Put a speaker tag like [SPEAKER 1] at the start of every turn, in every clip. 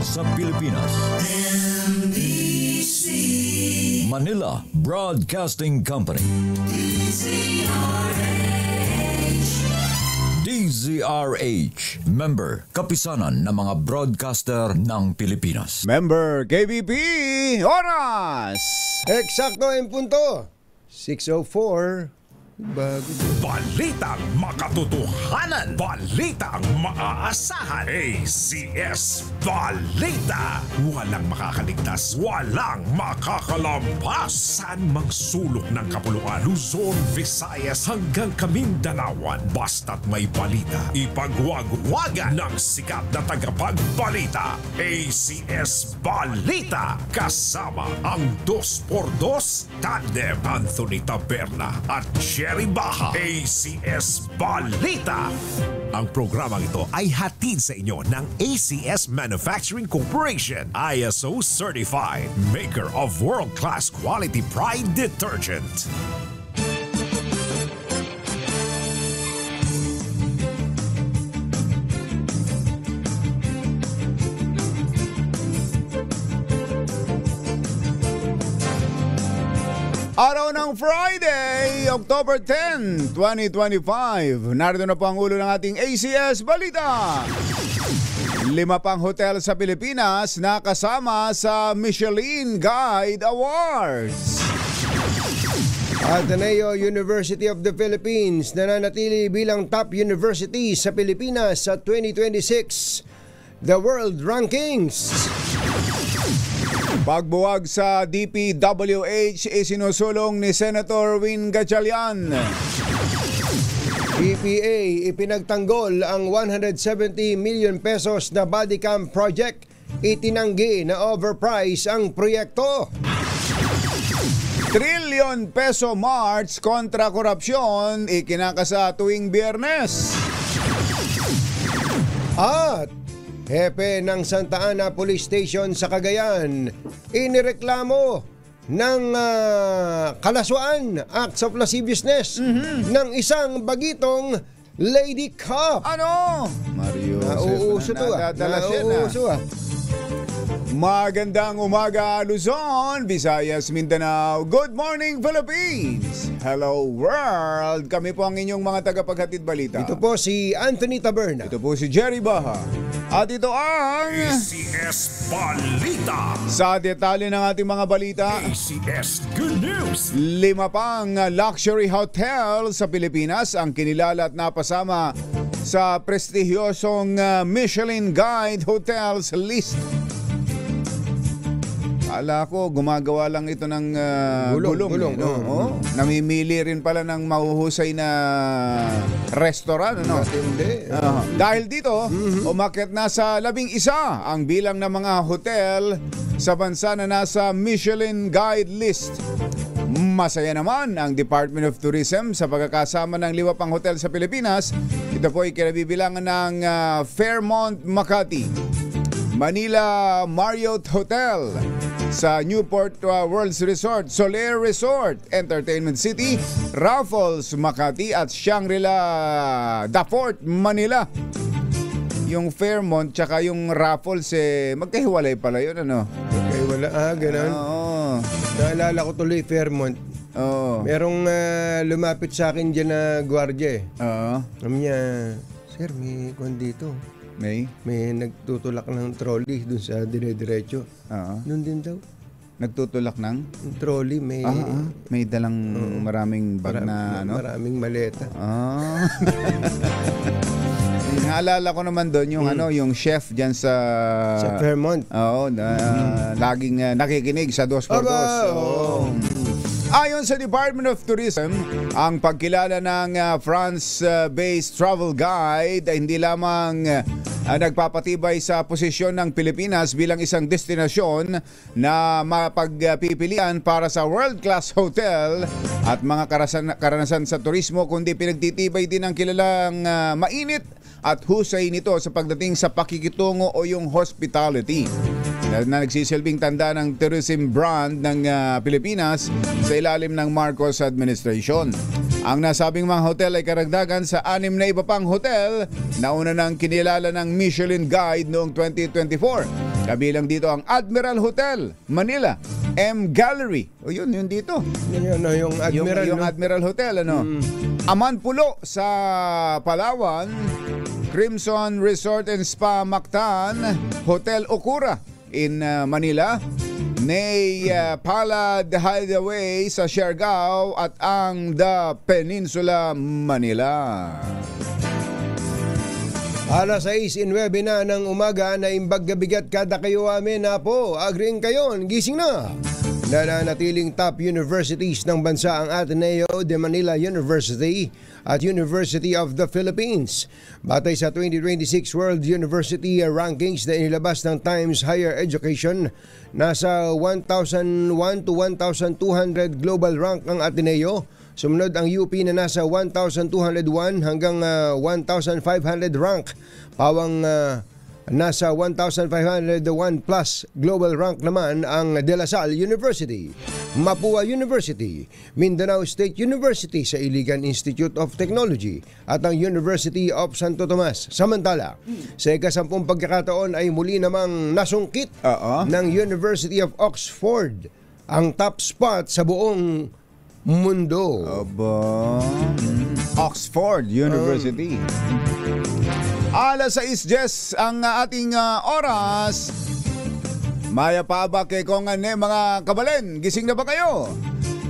[SPEAKER 1] sa Pilipinas.
[SPEAKER 2] NBC
[SPEAKER 1] Manila Broadcasting Company. DZRH, member, kapisanan ng mga broadcaster ng Pilipinas.
[SPEAKER 3] Member KBP, oras!
[SPEAKER 4] Eksakto en punto. 6:04. Bago.
[SPEAKER 5] Balitang makatotohanan. Balitang maaasahan. ACS Balita. Walang makakaligtas. Walang makakalampas. Saan mang sulok ng kapuluan. Luzon, Visayas hanggang Kamindanawan. Basta't may balita. Ipagwagwagan ng sikat na tagapagbalita. ACS Balita. Kasama ang 2x2 tandem Anthony Taberna at Jerry Baha. ACS Balita. Ang programang ito ay hatid sa inyo ng ACS Manufacturing Corporation, ISO certified, maker of world-class quality Pride detergent.
[SPEAKER 3] Araw ng Friday, October 10, 2025. Narito na po ang ulo ng ating ACS Balita. 5 pang hotel sa Pilipinas na kasama sa Michelin Guide Awards.
[SPEAKER 4] Ateneo University of the Philippines nananatili bilang top university sa Pilipinas sa 2026 The World Rankings.
[SPEAKER 3] Pagbuwag sa DPWH isinusulong ni Senator Win Gatchalian.
[SPEAKER 4] EPA ipinagtanggol ang 170 million pesos na body cam project. Itinanggi na overprice ang proyekto.
[SPEAKER 3] Trillion peso march kontra korupsyon ikinakasa tuwing Biyernes. At hepe ng Santa Ana Police Station sa Cagayan inireklamo ng kalaswaan, acts of lasciviousness ng isang bagitong lady cop. Ano? Mario,
[SPEAKER 4] nauuso to nauuso ah.
[SPEAKER 3] Magandang umaga Luzon, Visayas, Mindanao. Good morning Philippines. Hello world. Kami po ang inyong mga tagapaghatid balita.
[SPEAKER 4] Ito po si Anthony Taberna.
[SPEAKER 3] Ito po si Jerry Baha. At ito ang
[SPEAKER 5] ACS Balita.
[SPEAKER 3] Sa detalye ng ating mga balita,
[SPEAKER 5] ACS Good News.
[SPEAKER 3] 5 pang luxury hotel sa Pilipinas ang kinilala at napasama sa prestigyosong Michelin Guide Hotels list. Ala ko, gumagawa lang ito ng gulong. No? Namimili rin pala ng mahuhusay na restaurant. Ano? Dahil dito, umakyat na sa 11 ang bilang ng mga hotel sa bansa na nasa Michelin Guide list. Masaya naman ang Department of Tourism sa pagkakasama ng 5 pang hotel sa Pilipinas. Ito po ay kinabibilangan ng Fairmont Makati, Manila Marriott Hotel, sa Newport World's Resort, Soler Resort, Entertainment City, Raffles Makati at Shangri-La The Fort Manila. Yung Fairmont tsaka yung Raffles magkahiwalay pala yun, ano?
[SPEAKER 4] Magkahiwala, ganun.
[SPEAKER 3] Oo.
[SPEAKER 4] Naalala ko tuloy Fairmont.
[SPEAKER 3] Oo.
[SPEAKER 4] Merong lumapit sa akin dyan na gwardiya
[SPEAKER 3] Oo.
[SPEAKER 4] Sabi niya, sir, may kwan dito. May nagtutulak ng trolley dun sa dire-diretso. Nun din daw.
[SPEAKER 3] Nagtutulak ng?
[SPEAKER 4] Trolley, may...
[SPEAKER 3] May dalang maraming bag na ano?
[SPEAKER 4] Maraming maleta.
[SPEAKER 3] Naalala ko naman doon yung yung chef diyan sa
[SPEAKER 4] Fairmont.
[SPEAKER 3] Oo, laging nakikinig sa 2x2. Ayon sa Department of Tourism, ang pagkilala ng France-based travel guide ay hindi lamang nagpapatibay sa posisyon ng Pilipinas bilang isang destinasyon na mapagpipilian para sa world-class hotel at mga karanasan sa turismo, kundi pinagtitibay din ang kilalang mainit at husay nito sa pagdating sa pakikitungo o yung hospitality na nagsisilbing tanda ng tourism brand ng Pilipinas sa ilalim ng Marcos administration. Ang nasabing mga hotel ay karagdagan sa 6 na iba pang hotel na una nang kinilala ng Michelin Guide noong 2024. Kabilang dito ang Admiral Hotel, Manila, M Gallery. O yun dito.
[SPEAKER 4] Yung Admiral.
[SPEAKER 3] Yung Admiral Hotel, ano? Aman Pulo sa Palawan, Crimson Resort and Spa Mactan, Hotel Okura in Manila, Nay Palad Hideaway sa Siargao at ang The Peninsula Manila.
[SPEAKER 4] Alas 6:09 na ng umaga na imbag gabigat kada kayo amin na po. Agreeing kayo, gising na. Nananatiling top universities ng bansa ang Ateneo de Manila University at University of the Philippines. Batay sa 2026 World University Rankings na inilabas ng Times Higher Education, nasa 1,001 to 1,200 global rank ang Ateneo. Sumunod ang UP na nasa 1,201 hanggang 1,500 rank. Pawang nasa 1,501 plus global rank naman ang De La Salle University, Mapua University, Mindanao State University sa Iligan Institute of Technology at ang University of Santo Tomas. Samantala, sa ika-10 pagkakataon ay muli namang nasungkit ng University of Oxford ang top spot sa buong mundo.
[SPEAKER 3] Oxford University. Alas 6:10 ang ating oras. Maya pa ba kay kong mga kabalen? Gising na ba kayo?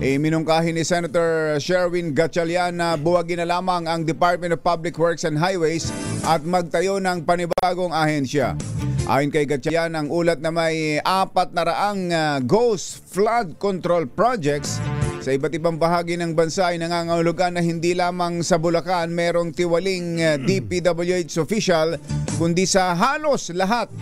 [SPEAKER 3] Minungkahin ni Senator Sherwin Gatchalian na buwagin na lamang ang Department of Public Works and Highways at magtayo ng panibagong ahensya. Ayon kay Gatchalian, ang ulat na may 400 ghost flood control projects sa iba't ibang bahagi ng bansa ay nangangahulugan na hindi lamang sa Bulacan merong tiwaling DPWH official, kundi sa halos lahat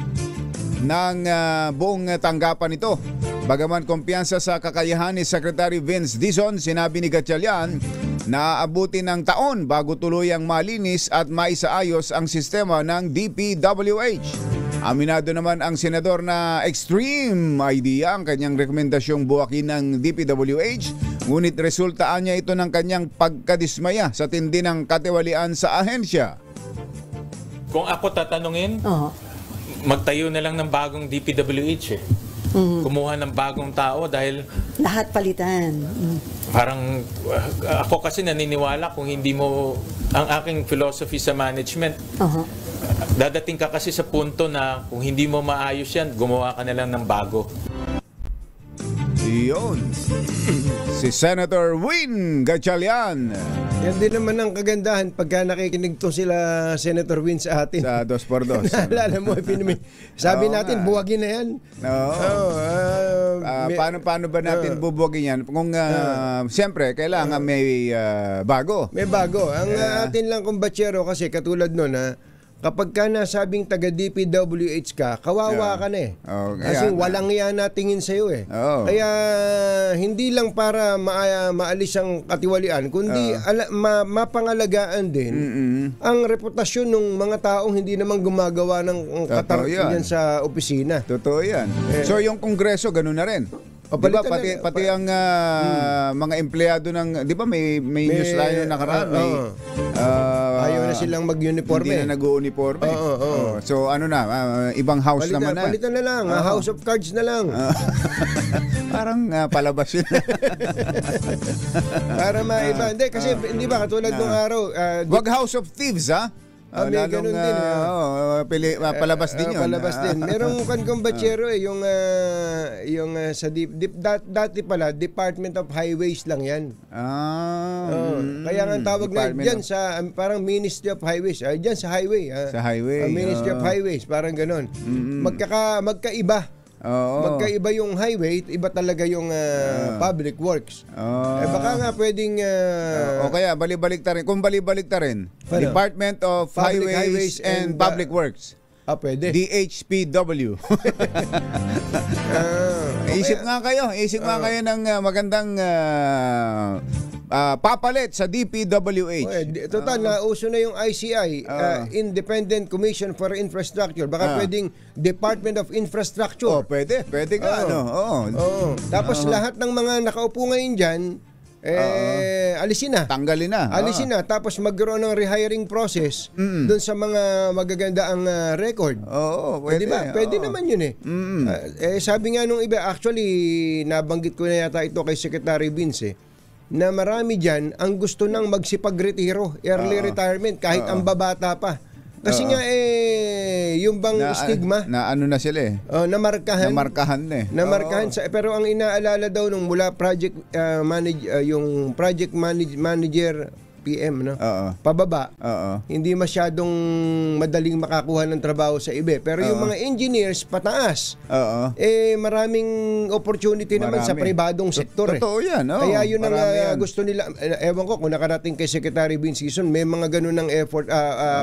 [SPEAKER 3] ng buong tanggapan ito. Bagaman kumpiyansa sa kakayahan ni Secretary Vince Dizon, sinabi ni Gatchalian na aabuti ng taon bago tuluyang malinis at maisaayos ang sistema ng DPWH. Aminado naman ang senador na extreme idea ang kanyang rekomendasyong buwakin ng DPWH, ngunit resultaan niya ito ng kanyang pagkadismaya sa tindi ng katiwalian sa ahensya.
[SPEAKER 2] Kung ako tatanungin, magtayo na lang ng bagong DPWH Kumuha ng bagong tao dahil
[SPEAKER 6] lahat palitan.
[SPEAKER 2] Parang ako kasi naniniwala kung hindi mo ang aking philosophy sa management. Dadating ka kasi sa punto na kung hindi mo maayos yan, gumawa ka na lang ng bago.
[SPEAKER 3] Iyon. Si Senator Win Gatchalian.
[SPEAKER 4] Yan din naman ang kagandahan pagka nakikinig to sila Senator Win sa atin.
[SPEAKER 3] Sa 2x2.
[SPEAKER 4] Naalala mo, sabi natin, buwagin na yan.
[SPEAKER 3] Paano ba natin bubuwagin yan? Kung siyempre, kailangan may bago.
[SPEAKER 4] May bago. Ang atin lang kumbatsero kasi katulad nun kapag ka nasabing taga-DPWH ka, kawawa ka na eh. Kasi walang yan natingin sa'yo eh. Kaya hindi lang para maalis ang katiwalian, kundi mapangalagaan din ang reputasyon ng mga taong hindi naman gumagawa ng katarungan sa opisina.
[SPEAKER 3] Totoo yan. So yung Kongreso, ganun na rin. Diba pati ang mga empleyado ng, di ba may news tayo nakaraan,
[SPEAKER 4] ayaw na silang mag-uniforme.
[SPEAKER 3] Hindi na nag-uniforme. So ano na, ibang house naman na.
[SPEAKER 4] Palitan na lang, House of Cards na lang.
[SPEAKER 3] Parang palabas yun.
[SPEAKER 4] Para maiba. Hindi, kasi hindi ba katulad ng araw.
[SPEAKER 3] Wag House of Thieves, ha?
[SPEAKER 4] May ganun din.
[SPEAKER 3] Palabas din yun.
[SPEAKER 4] Palabas din. Merong kumbatsero yung sa dati pala, Department of Highways lang yan. Kaya nga tawag na dyan sa parang Ministry of Highways. Dyan sa highway.
[SPEAKER 3] Sa highway.
[SPEAKER 4] Ministry of Highways, parang ganun. Magkaiba. Magkaiba yung highway, iba talaga yung public works. Baka nga pwedeng
[SPEAKER 3] o kaya balibalik ta rin. Kung balibalik ta rin, Department of Highways and Public Works.
[SPEAKER 4] Pwede.
[SPEAKER 3] DHPW. Isip nga kayo ng magandang papalit sa DPWH.
[SPEAKER 4] Total, nauso na yung ICI, Independent Commission for Infrastructure. Baka pwedeng Department of Infrastructure.
[SPEAKER 3] Pwede nga. Tapos
[SPEAKER 4] lahat ng mga nakaupo ngayon dyan, alisin na.
[SPEAKER 3] Tanggalin na.
[SPEAKER 4] Alisin na, tapos magkaroon ng rehiring process doon sa mga magaganda ang record.
[SPEAKER 3] Oo, pwede.
[SPEAKER 4] Diba? Pwede naman yun sabi nga nung iba, actually, nabanggit ko na yata ito kay Secretary Vince na marami dyan ang gusto nang magsipag-retiro, early retirement, kahit ang babata pa. Kasi nga yung bang stigma
[SPEAKER 3] na ano na sila
[SPEAKER 4] namarkahan
[SPEAKER 3] Namarkahan
[SPEAKER 4] pero ang inaalala daw nung mula project yung project manager PM pababa, hindi masyadong madaling makakuha ng trabaho sa iba, pero yung mga engineers pataas, maraming opportunity naman sa pribadong sektor.
[SPEAKER 3] Totoo yan.
[SPEAKER 4] Kaya yun ang gusto nila. Ewan ko kung nakarating kay Secretary Vince Sison, may mga ganun ng effort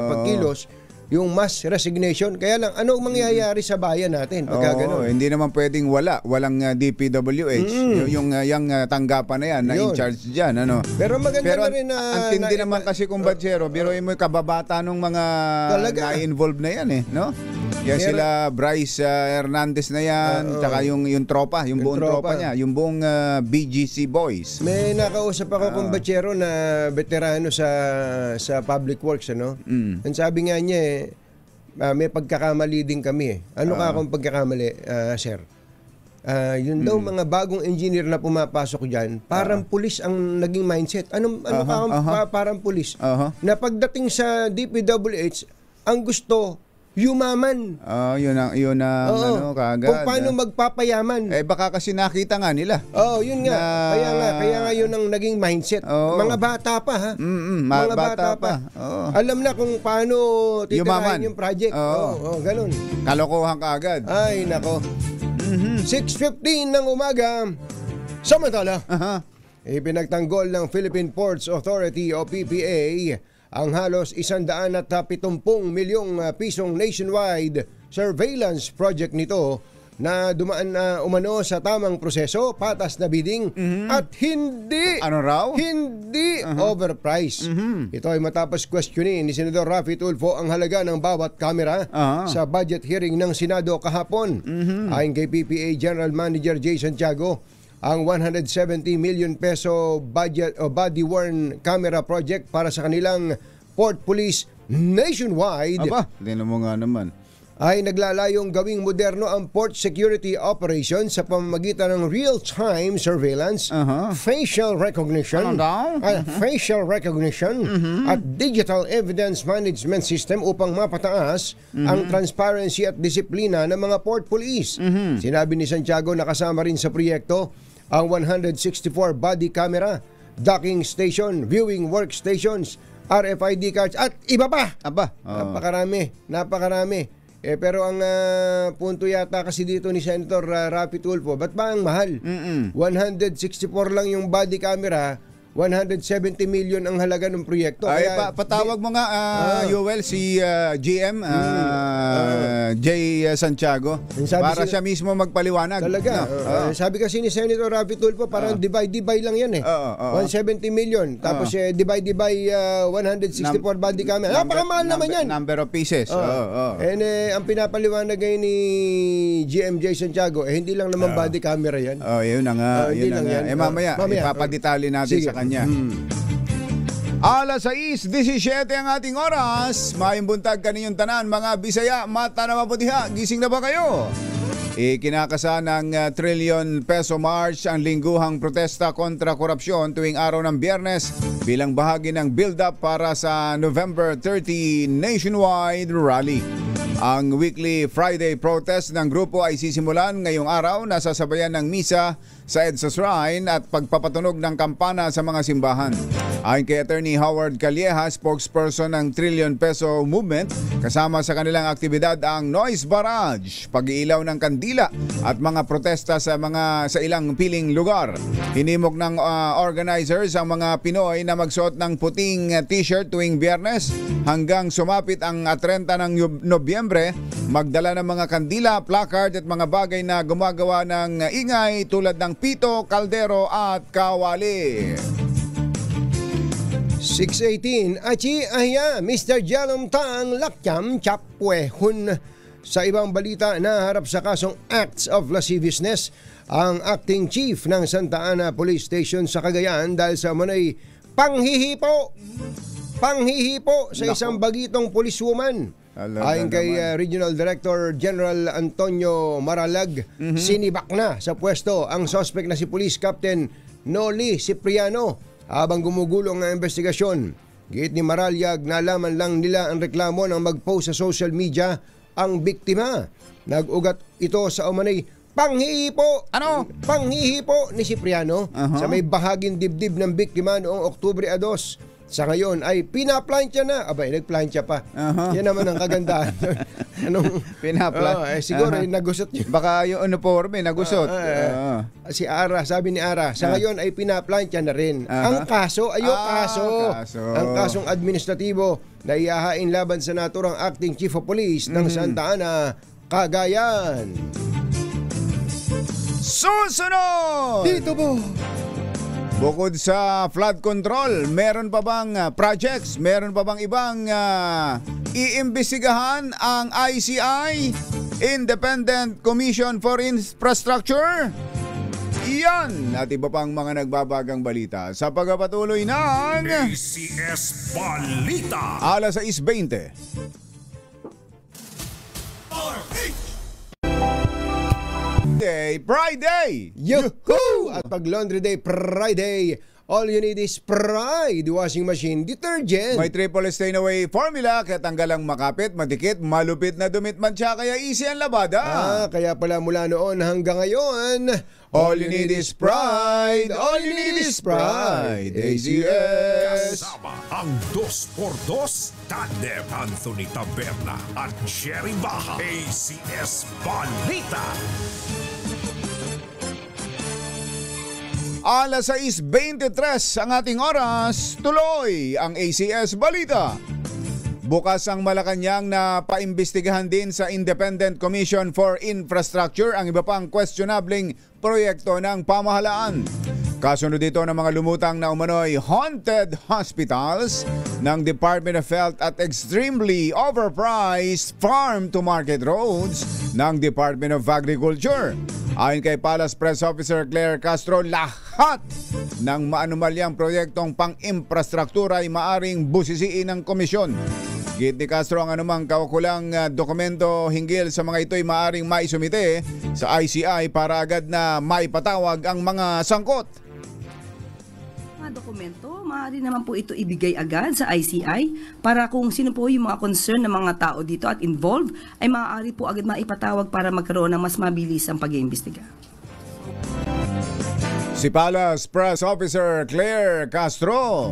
[SPEAKER 4] pagkilos, yung mass resignation. Kaya lang, ano mangyayari sa bayan natin pagka ganun?
[SPEAKER 3] Hindi naman pwedeng walang DPWH. Yung tanggapan na yan, na in charge dyan.
[SPEAKER 4] Pero maganda na rin na...
[SPEAKER 3] Ang tindi naman kasi kung badsero, biruin mo yung kababata ng mga na-involved na yan no? Yan sila Bryce Hernandez na yan, tsaka yung tropa, yung buong tropa niya, yung buong BGC Boys.
[SPEAKER 4] May nakausap ako kung batsero na veterano sa public works, Ang sabi nga niya may pagkakamali din kami. Ano ka akong pagkakamali, sir? Yun daw mga bagong engineer na pumapasok dyan, parang pulis ang naging mindset. Ano parang pulis? Na pagdating sa DPWH, ang gusto yumaman.
[SPEAKER 3] Yun ang kaagad.
[SPEAKER 4] Kung paano magpapayaman.
[SPEAKER 3] Baka kasi nakita nga nila.
[SPEAKER 4] Yun nga. Kaya nga yun ang naging mindset. Mga bata pa, ha? Mga bata pa. Alam na kung paano titirahin yung project. Ganun.
[SPEAKER 3] Kalokohan kaagad.
[SPEAKER 4] Ay, nako. 6:15 ng umaga. Samantala, ipinagtanggol ng Philippine Ports Authority o PPA ang halos 170 milyong pisong nationwide surveillance project nito na dumaan na umano sa tamang proseso, patas na bidding at hindi overpriced. Ito ay matapos questionin ni Senador Raffy Tulfo ang halaga ng bawat kamera sa budget hearing ng Senado kahapon. Ayon kay PPA General Manager Jason Tiago, ang 170 million peso budget o body-worn camera project para sa kanilang port police nationwide.
[SPEAKER 3] Tingnan mo nga naman.
[SPEAKER 4] Ay naglalayong gawing moderno ang port security operation sa pamamagitan ng real-time surveillance, facial recognition, at digital evidence management system upang mapataas ang transparency at disiplina ng mga port police. Sinabi ni Santiago na kasama rin sa proyekto ang 164 body camera, docking station, viewing workstations, RFID cards at iba pa. Napakarami. Pero ang punto yata kasi dito ni Senator Raffy Tulfo, ba't ba ang mahal? 164 lang yung body camera, 170 million ang halaga ng proyekto.
[SPEAKER 3] Patawag mo nga, Yoel, si GM Jay Santiago para siya mismo magpaliwanag.
[SPEAKER 4] Talaga. Sabi kasi ni Senator Raffy Tulfo, parang divide lang yan 170 million. Tapos divide by 164 body camera. Napakamahal naman yan.
[SPEAKER 3] Number of pieces.
[SPEAKER 4] And ang pinapaliwanag ngayon ni GM Jay Santiago, hindi lang naman body camera yan.
[SPEAKER 3] Yun na nga. Mamaya, ipapadetali natin sa kanya. Alas 6:17 ang ating oras. Maayong buntag kaninyong tanan, mga Bisaya, mata na maputiha. Gising na ba kayo? Ikinakasa ng trillion peso march ang lingguhang protesta kontra korupsyon tuwing araw ng Biyernes bilang bahagi ng build-up para sa November 30 nationwide rally. Ang weekly Friday protest ng grupo ay sisimulan ngayong araw na sasabayan ng misa sa EDSA Shrine at pagpapatunog ng kampana sa mga simbahan. Ayon kay Attorney Howard Calleja, spokesperson ng Trillion Peso Movement, kasama sa kanilang aktibidad ang noise barrage, pag-iilaw ng kandila at mga protesta sa ilang piling lugar. Hinimok ng organizers ang mga Pinoy na magsuot ng puting t-shirt tuwing Biyernes hanggang sumapit ang 30 ng Nobyembre, magdala ng mga kandila, placard at mga bagay na gumagawa ng ingay tulad ng pito, kaldero at kawali.
[SPEAKER 4] 6:18 Achi ahya Mr. Jalom Tang Lakyam Chapwehun. Sa ibang balita, naharap sa kasong acts of lasciviousness ang acting chief ng Santa Ana Police Station sa Cagayan dahil sa umunay panghihipo sa isang bagitong policewoman. Ayon kay Regional Director General Antonio Maralag, sinibak na sa pwesto ang suspect na si Police Captain Noli Cipriano habang gumugulong ang investigasyon. Giit ni Maralag, nalaman lang nila ang reklamo ng mag-post sa social media ang biktima. Nag-ugat ito sa umanay panghihipo. Panghihipo ni Cipriano sa may bahaging dibdib ng biktima noong Oktubre 2. Sa ngayon ay pinaplantya na. Abay, nagplantya pa. Yan naman ang kagandahan. Anong
[SPEAKER 3] Pinaplantya?
[SPEAKER 4] Siguro nagusot yun.
[SPEAKER 3] Baka yung uniforme nagusot.
[SPEAKER 4] Si Ara, sabi ni Ara, sa ngayon ay pinaplantya na rin. Ang kaso, kaso. Ang kasong administratibo na ihahain laban sa naturang acting chief of police ng Santa Ana, Cagayan.
[SPEAKER 3] Susunod!
[SPEAKER 4] Dito po.
[SPEAKER 3] Bukod sa flood control, meron pa bang projects? Meron pa bang ibang iimbestigahan ang ICI, Independent Commission for Infrastructure? Yan at iba pang mga nagbabagang balita sa pagpapatuloy ng
[SPEAKER 5] ACS Balita.
[SPEAKER 3] alas 6:20. Friday!
[SPEAKER 4] Yuhuu! At pag Laundry Day Friday, all you need is Pride washing machine detergent.
[SPEAKER 3] May triple stain away formula kaya tanggalang makapit, madikit, malupit na dumit man siya kaya easy ang labada.
[SPEAKER 4] Kaya pala mula noon hanggang ngayon,
[SPEAKER 3] All you need is pride. All you need is pride. ACS.
[SPEAKER 5] Kasama ang 2x2 Tandem Anthony Taberna at Jerry Baja. ACS Balita.
[SPEAKER 3] Alas 6:23 ang ating oras. Tuloy ang ACS Balita. Bukas ang Malacanang na paimbestigahan din sa Independent Commission for Infrastructure ang iba pang questionableng proyekto ng pamahalaan. Kasunod dito ng mga lumutang na umano'y haunted hospitals ng Department of Health at extremely overpriced farm-to-market roads ng Department of Agriculture. Ayon kay Palace Press Officer Claire Castro, lahat ng maanumalyang proyektong pang-infrastruktura ay maaring busisiin ng komisyon. Git ni Castro, ang anumang kaukulang dokumento hinggil sa mga ito'y maaring maisumite sa ICI para agad na maipatawag ang mga sangkot.
[SPEAKER 6] Mga dokumento, maaari naman po ito ibigay agad sa ICI para kung sino po yung mga concern ng mga tao dito at involved ay maaari po agad maipatawag para magkaroon ng mas mabilis ang pag-iimbestiga.
[SPEAKER 3] Si Palace Press Officer Claire Castro.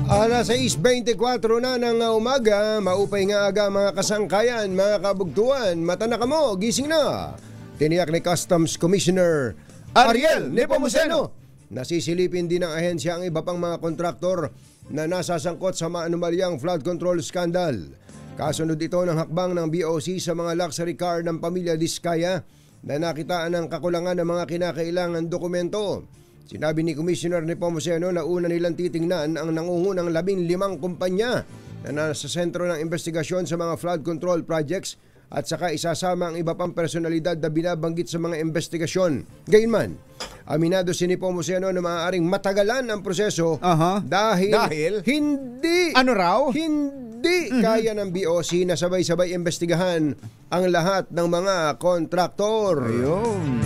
[SPEAKER 4] Alas 6:24 na ng umaga, maupay nga aga mga kasangkayan, mga kabugtuan, mata na kamo, gising na. Tiniyak ni Customs Commissioner Ariel Nepomuceno. Nasisilipin din ng ahensya ang iba pang mga kontraktor na nasasangkot sa maanumalyang flood control scandal. Kasunod ito ng hakbang ng BOC sa mga luxury car ng pamilya Diskaya na nakitaan ng kakulangan ng mga kinakailangan dokumento. Sinabi ni Commissioner Nepomuceno na una nilang titingnan ang nangungunang 15 kumpanya na nasa sentro ng investigasyon sa mga flood control projects at saka isasama ang iba pang personalidad na binabanggit sa mga investigasyon. Gayunman, aminado si Nepomuceno na maaaring matagalan ang proseso dahil hindi
[SPEAKER 3] Ano raw?
[SPEAKER 4] hindi kaya ng BOC na sabay-sabay investigahan ang lahat ng mga kontraktor.
[SPEAKER 3] Ayun.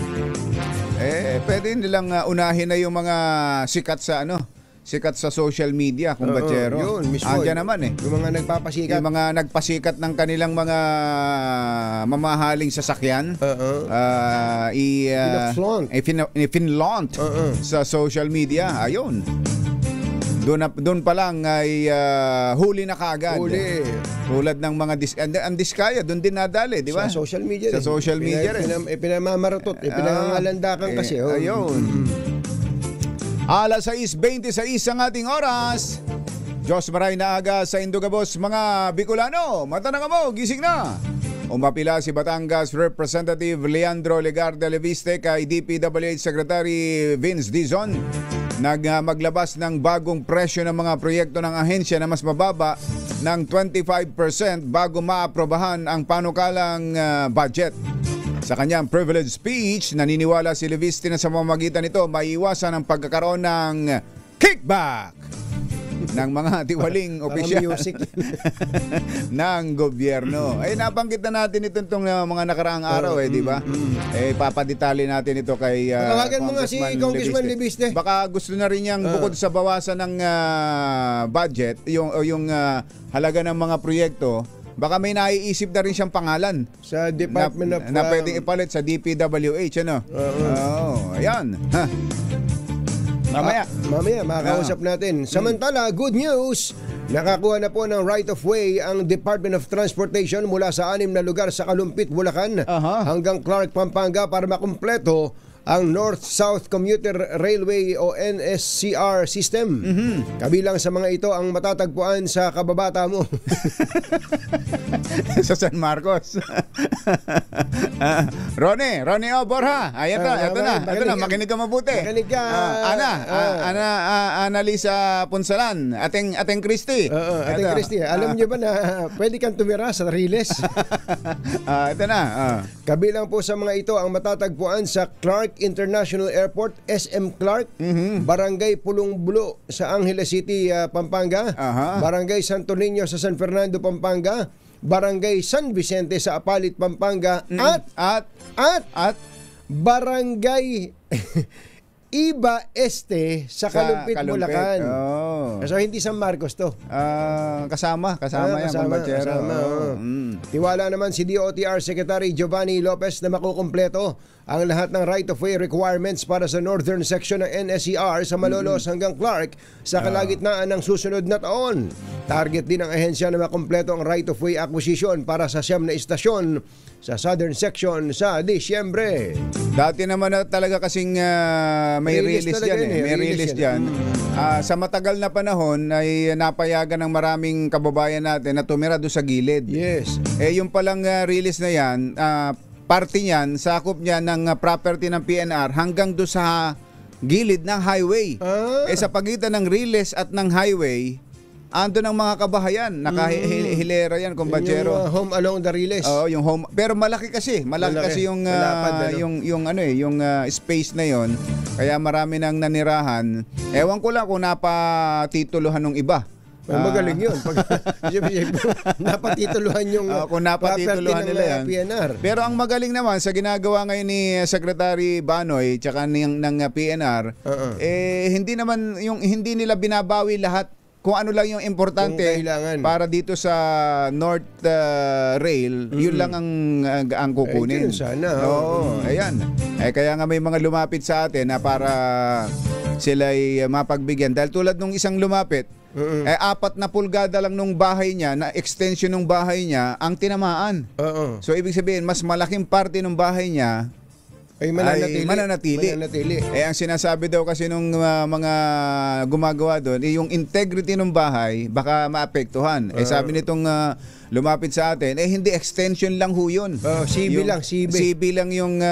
[SPEAKER 3] Pwede nilang unahin na yung mga sikat sa social media, kumpatsero.
[SPEAKER 4] Yun, mismo.
[SPEAKER 3] Andiyan naman
[SPEAKER 4] Yung mga nagpapasikat.
[SPEAKER 3] Yung mga nagpasikat ng kanilang mga mamahaling sasakyan. Pinlaunt sa social media. Ayun. Doon pa lang ay huli na kaagad.
[SPEAKER 4] Huli.
[SPEAKER 3] Tulad ng mga ang Diskaya, doon din nadali, di ba?
[SPEAKER 4] Sa social media.
[SPEAKER 3] Sa social media rin.
[SPEAKER 4] Pinamamaratot. Pinangangalandakan kasi.
[SPEAKER 3] Ayun. Alas 6:26 ang ating oras. Diyos maray na aga sa Indugabos, mga Bicolano. Mata na mo, gising na. Umapila si Batangas Representative Leandro Legarda Leviste kay DPWH Secretary Vince Dizon. Maglabas ng bagong presyo ng mga proyekto ng ahensya na mas mababa ng 25% bago maaprobahan ang panukalang budget. Sa kanyang privilege speech, naniniwala si Levisti na sa pamamagitan nito maiiwasan ang pagkakaroon ng kickback ng mga tiwaling opisyal ng gobyerno. Ay nabanggit na natin ito itong mga nakaraang araw di ba? Papadetali natin ito kay
[SPEAKER 4] tawagan mo nga si Congressman Levisti.
[SPEAKER 3] Baka gusto na rin niyang bukod sa bawasan ng budget, yung halaga ng mga proyekto, baka may naiisip na rin siyang pangalan
[SPEAKER 4] sa Department of
[SPEAKER 3] na pwedeng ipalit sa DPWH, ano? Ayan.
[SPEAKER 4] Mamaya makakausap natin. Samantala, good news! Nakakuha na po ng right of way ang Department of Transportation mula sa 6 na lugar sa Kalumpit, Bulacan hanggang Clark, Pampanga para makumpleto ang North-South Commuter Railway o NSCR system. Kabilang sa mga ito ang matatagpuan sa kababata mo.
[SPEAKER 3] Sa San Marcos. Ronnie Borja. Ito na, makinig ka mabuti.
[SPEAKER 4] Makinig ka.
[SPEAKER 3] Annalisa Punsalan, ating Christy.
[SPEAKER 4] Ating Christy. Alam niyo ba na pwede kang tumira sa Riles?
[SPEAKER 3] Ito na.
[SPEAKER 4] Kabilang po sa mga ito ang matatagpuan sa Clark International Airport, SM Clark, Barangay Pulong-Bulo sa Angeles City, Pampanga, Barangay Santo Niño sa San Fernando, Pampanga, Barangay San Vicente sa Apalit, Pampanga, at Barangay Iba Este sa Kalumpit, Bulacan. So hindi San Marcos to.
[SPEAKER 3] Kasama yan, Bombachero.
[SPEAKER 4] Tiwala naman si DOTR Secretary Giovanni Lopez na makukumpleto ang lahat ng right-of-way requirements para sa northern section ng NSCR sa Malolos hanggang Clark sa kalagitnaan ng susunod na taon. Target din ng ahensya na makumpleto ang right-of-way acquisition para sa 9 na istasyon sa southern section sa Disyembre.
[SPEAKER 3] Dati naman na talaga kasing may release dyan. May release dyan. Sa matagal na panahon ay napayagan ng maraming kababayan natin na tumira doon sa gilid.
[SPEAKER 4] Yes.
[SPEAKER 3] Yung palang release na yan, parte niyan, sakop niya ng property ng PNR hanggang doon sa gilid ng highway. Sa pagitan ng release at ng highway, ando ng mga kabahayan, nakahilera yan, kumbachero.
[SPEAKER 4] Yung home along the Riles.
[SPEAKER 3] Yung home, pero malaki kasi yung space na yon. Kaya marami nang nanirahan. Ewan ko lang kung napatituluhan ng iba.
[SPEAKER 4] Magaling yun. Napatituluhan yung
[SPEAKER 3] kung napatituluhan nila yan.
[SPEAKER 4] PNR.
[SPEAKER 3] Pero ang magaling naman sa ginagawa ngayon ni Secretary Banoy tsaka ng PNR, hindi nila binabawi lahat. Kung ano lang yung importante para dito sa North Rail, yun lang ang kukunin.
[SPEAKER 4] Sana.
[SPEAKER 3] Ayan. Kaya nga may mga lumapit sa atin na para sila'y mapagbigyan. Dahil tulad nung isang lumapit, 4 na pulgada lang nung bahay niya, na extension ng bahay niya, ang tinamaan. So ibig sabihin, mas malaking parte ng bahay niya ay mananatili. Ang sinasabi daw kasi nung mga gumagawa doon, yung integrity ng bahay baka maapektuhan. Sabi nitong lumapit sa atin, hindi extension lang ho yun.
[SPEAKER 4] CB lang.
[SPEAKER 3] CB lang yung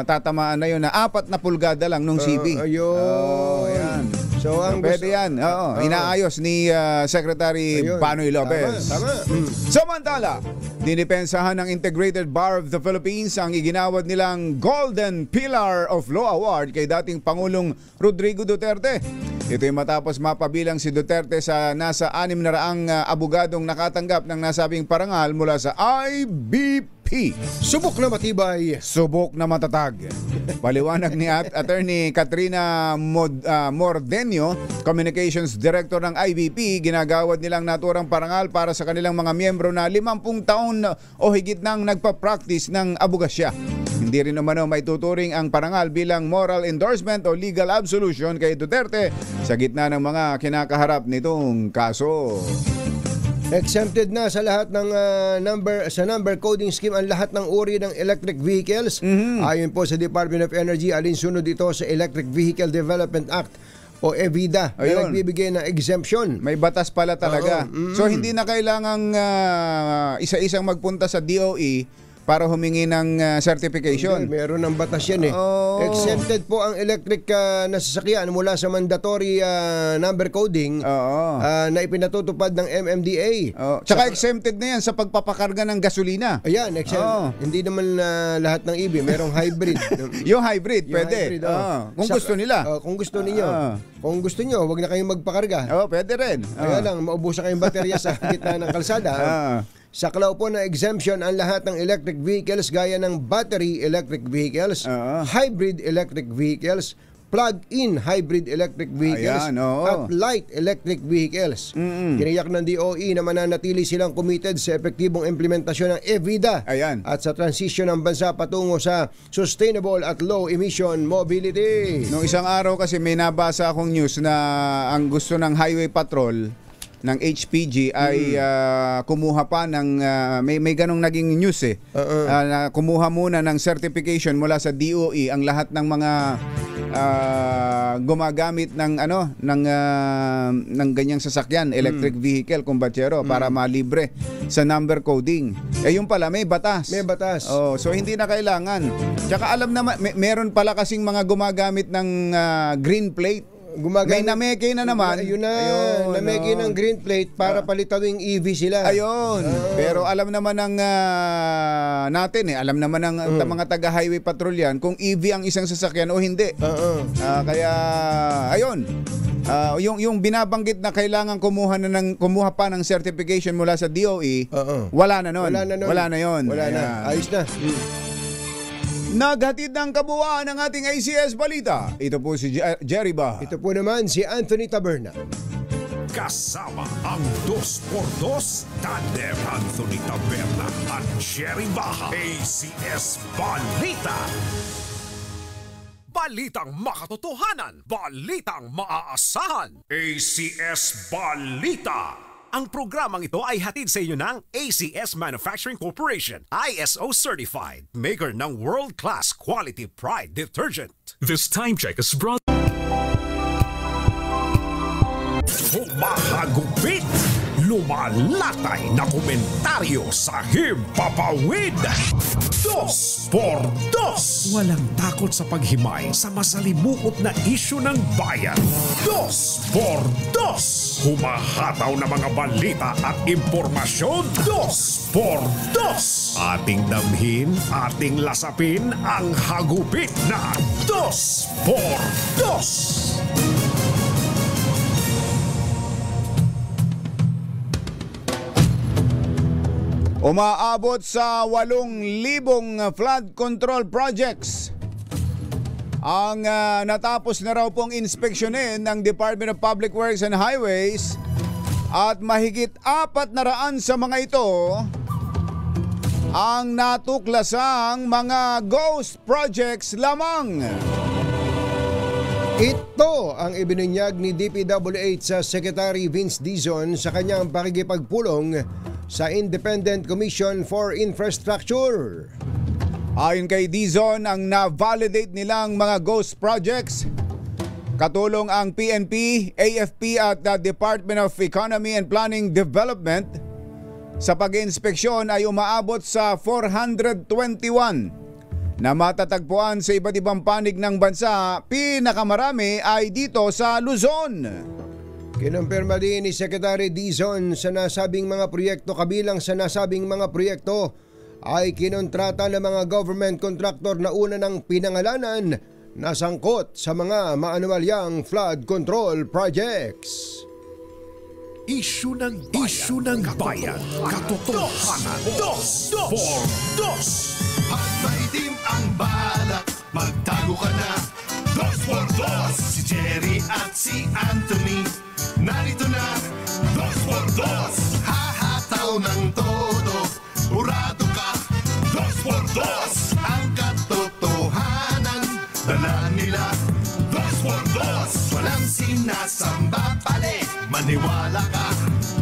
[SPEAKER 3] tatamaan na yun, na 4 na pulgada lang nung CB. Ayan. So pwede yan. Inaayos ni Secretary Banoy Lopez.
[SPEAKER 4] Tama.
[SPEAKER 3] Samantala, dinipensahan ng Integrated Bar of the Philippines ang iginawad nilang Golden Pillar of Law Award kay dating Pangulong Rodrigo Duterte. Ito ay matapos mapabilang si Duterte sa nasa 600 abogadong nakatanggap ng nasabing parangal mula sa IBP.
[SPEAKER 4] Subok na matibay.
[SPEAKER 3] Subok na matatag. Paliwanag ni Attorney Katrina Mordenio, Communications Director ng IBP, ginagawad nilang naturang parangal para sa kanilang mga miyembro na 50 taon o higit nang nagpa-practice ng abogasya. Hindi rin umano may tuturing ang parangal bilang moral endorsement o legal absolution kay Duterte sa gitna ng mga kinakaharap nitong kaso.
[SPEAKER 4] Exempted na sa lahat ng number coding scheme ang lahat ng uri ng electric vehicles. Ayon po sa Department of Energy, alinsunod ito sa Electric Vehicle Development Act o EVIDA na nagbibigay ng exemption.
[SPEAKER 3] May batas pala talaga. So hindi na kailangang isa-isang magpunta sa DOE para humingi ng certification.
[SPEAKER 4] Hindi, meron ng batas yan eh.
[SPEAKER 3] Oh.
[SPEAKER 4] Exempted po ang electric na sasakyan mula sa mandatory number coding na ipinatutupad ng MMDA.
[SPEAKER 3] Tsaka exempted na yan sa pagpapakarga ng gasolina.
[SPEAKER 4] Ayan, hindi naman lahat ng EV, merong hybrid.
[SPEAKER 3] Yung hybrid,
[SPEAKER 4] Yung
[SPEAKER 3] pwede.
[SPEAKER 4] hybrid,
[SPEAKER 3] Kung gusto nila.
[SPEAKER 4] Kung gusto ninyo. Kung gusto nyo, wag na kayong magpakarga.
[SPEAKER 3] Pwede rin.
[SPEAKER 4] Kaya lang, maubusan kayong baterya sa gitna ng kalsada. Saklaw po na exemption ang lahat ng electric vehicles gaya ng battery electric vehicles, hybrid electric vehicles, plug-in hybrid electric vehicles,
[SPEAKER 3] Ayan,
[SPEAKER 4] at light electric vehicles. Tiniyak ng DOE na mananatili silang committed sa epektibong implementasyon ng EVIDA at sa transisyon ng bansa patungo sa sustainable at low-emission mobility.
[SPEAKER 3] Noong isang araw kasi may nabasa akong news na ang gusto ng Highway Patrol ng HPG ay kumuha pa ng may ganong naging news na kumuha muna ng certification mula sa DOE ang lahat ng mga gumagamit ng ng ganyang sasakyan, electric vehicle, kumbatsero, para malibre sa number coding. Yung pala may batas.
[SPEAKER 4] May batas.
[SPEAKER 3] So hindi na kailangan. Tsaka alam naman meron pala kasing mga gumagamit ng green plate. May nameke na naman.
[SPEAKER 4] Nameke ng green plate para palitawing EV sila.
[SPEAKER 3] Ayun. Pero alam naman ng natin alam naman ng mga taga-highway patrol yan kung EV ang isang sasakyan o hindi. Kaya ayun. Yung binabanggit na kailangan kumuha pa ng certification mula sa DOE, wala na nun. Wala na yun.
[SPEAKER 4] Wala na. Ayos na.
[SPEAKER 3] Naghatid ng kabuuan ng ating ACS Balita. Ito po si Jerry Baha.
[SPEAKER 4] Ito po naman si Anthony Taberna.
[SPEAKER 5] Kasama ang 2x2 Tandem Anthony Taberna at Jerry Baha. ACS Balita. Balitang makatotohanan. Balitang maaasahan. ACS Balita. Ang programang ito ay hatid sa inyo ng ACS Manufacturing Corporation, ISO certified, maker ng world-class quality Pride detergent.
[SPEAKER 7] This time check is brought.
[SPEAKER 5] Humahagupit, lumalatay na komentaryo sa himpapawid. 2x2. Walang takot sa paghimay sa masalimuot na isyu ng bayan. 2x2. Humahataw na mga balita at impormasyon. 2x2. Ating damhin, ating lasapin ang hagupit na 2x2.
[SPEAKER 3] Umaabot sa 8,000 flood control projects ang natapos na raw pong inspeksyonin ng Department of Public Works and Highways, at mahigit 400 sa mga ito ang natuklasang mga ghost projects lamang.
[SPEAKER 4] Ito ang ibinunyag ni DPWH sa Secretary Vince Dizon sa kanyang pakikipagpulong sa Independent Commission for Infrastructure.
[SPEAKER 3] Ayon kay Dizon, ang na-validate nilang mga ghost projects, katulong ang PNP, AFP at the Department of Economy and Planning Development, sa pag-inspeksyon ay umaabot sa 421 na matatagpuan sa iba't ibang panig ng bansa. Pinakamarami ay dito sa Luzon.
[SPEAKER 4] Kinumpirma din ni Secretary Dizon sa nasabing mga proyekto. Kabilang sa nasabing mga proyekto ay kinontrata ng mga government contractor na una ng pinangalanan na sangkot sa mga maanumalyang flood control projects.
[SPEAKER 5] Isyu ng bayan. Katotohanan. 2x2.
[SPEAKER 8] At maitim ang balak, magtago ka na. 2x2. Si Jerry at si Anthony, narito na. 2x2. Hahataw ng todo, urado ka. 2x2. Ang katotohanan, dala nila. 2x2. Walang sinasamba pali, maniwala ka.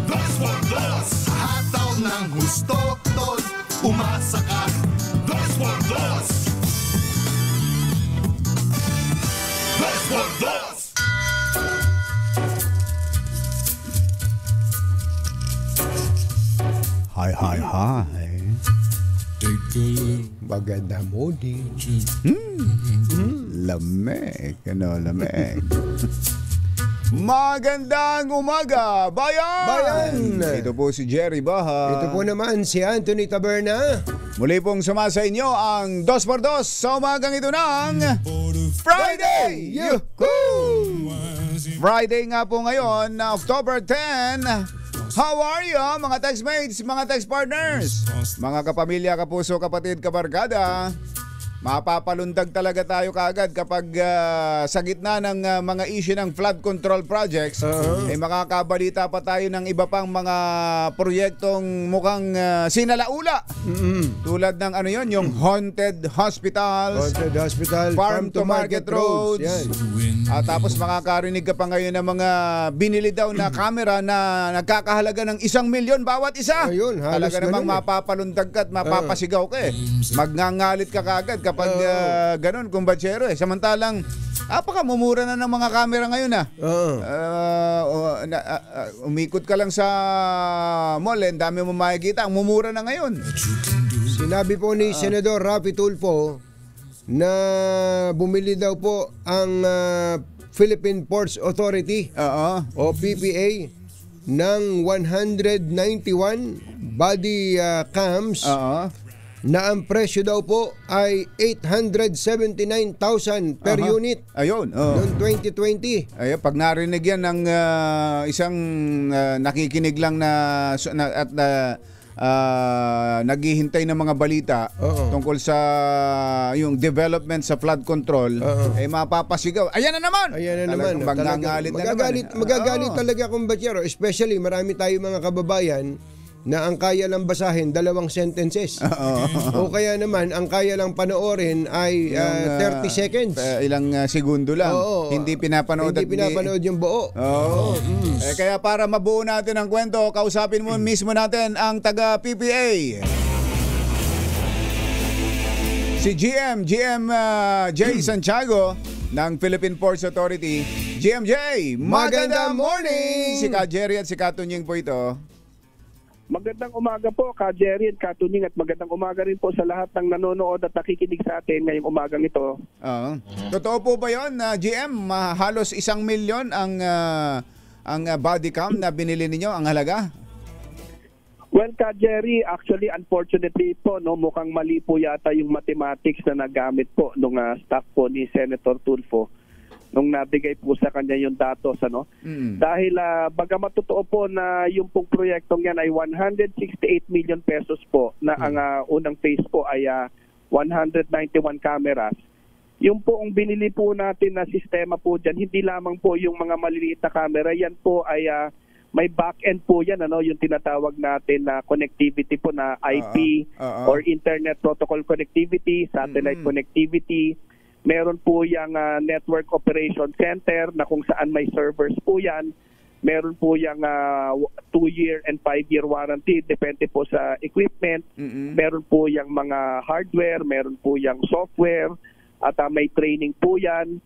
[SPEAKER 8] 2x2. Hataw ng gusto, tol, umasa ka. 2x2. 2x2.
[SPEAKER 3] Hi.
[SPEAKER 4] Maganda mo din.
[SPEAKER 3] Lamig. Lamig. Magandang umaga, bayan! Ito po si Jerry Baha.
[SPEAKER 4] Ito po naman si Anthony Taberna.
[SPEAKER 3] Muli pong sumasa inyo ang 2x2 sa umagang ito ng Friday! Yuhuu! Friday nga po ngayon, October 10. How are you, mga textmates, mga text partners, mga kapamilya, kapuso, kapatid, kabarkada? Mapapalundag talaga tayo kaagad kapag sa gitna ng mga issue ng flood control projects, makakabalita pa tayo ng iba pang mga proyektong mukhang sinalaula. Tulad ng yung Haunted Hospitals, Farm to Market Roads. At tapos makakarinig ka pa ngayon ng mga binili daw na camera na nagkakahalaga ng 1 milyon bawat isa. Talaga namang mapapalundag ka at mapapasigaw ka Magngangalit ka kaagad kapag ganun, kumbatsero Samantalang, mumura na ng mga camera ngayon umikot ka lang sa mall, dami mo makikita, ang mumura na ngayon.
[SPEAKER 4] Sinabi po ni Senador Raffy Tulfo na bumili daw po ang Philippine Ports Authority o PPA ng 191 body cams na ang presyo daw po ay 879,000 per unit.
[SPEAKER 3] Ayun.
[SPEAKER 4] Noong 2020.
[SPEAKER 3] Pag narinig yan ng isang nakikinig lang at naghihintay ng mga balita tungkol sa yung development sa flood control, mapapasigaw. Ayan na naman.
[SPEAKER 4] Magagalit talaga kung batyero. Especially marami tayo mga kababayan na ang kaya lang basahin 2 sentences. O kaya naman ang kaya lang panoorin ay 30 seconds.
[SPEAKER 3] Ilang segundo lang. Hindi pinapanood
[SPEAKER 4] yung buo.
[SPEAKER 3] Kaya para mabuo natin ang kwento, kausapin mo mismo natin ang taga PPA. Si GM J. Santiago ng Philippine Ports Authority. GMJ, magandang morning! Si Ka Jerry at si Ka Tunying po ito.
[SPEAKER 9] Magandang umaga po, Ka Jerry at Ka Tunying, at magandang umaga rin po sa lahat ng nanonood at nakikinig sa atin ngayong umagang ito.
[SPEAKER 3] Totoo po ba yun, GM? Halos 1 milyon ang body cam na binili ninyo, ang halaga?
[SPEAKER 9] Well, Ka Jerry, actually, unfortunately po, mukhang mali po yata yung mathematics na nagamit po nung staff po ni Senator Tulfo nung nabigay po sa kanya yung datos. Dahil bagamat totoo po na yung pong proyektong yan ay 168 million pesos po na ang unang phase po ay 191 cameras. Yung po ang binili po natin na sistema po dyan, hindi lamang po yung mga maliliit na camera, yan po ay may back-end po yan, yung tinatawag natin na connectivity po na IP or Internet Protocol Connectivity, Satellite Connectivity. Meron po yung Network Operation Center na kung saan may servers po yan. Meron po yung 2-year and 5-year warranty, depende po sa equipment. Meron po yung mga hardware, meron po yung software, at may training po yan.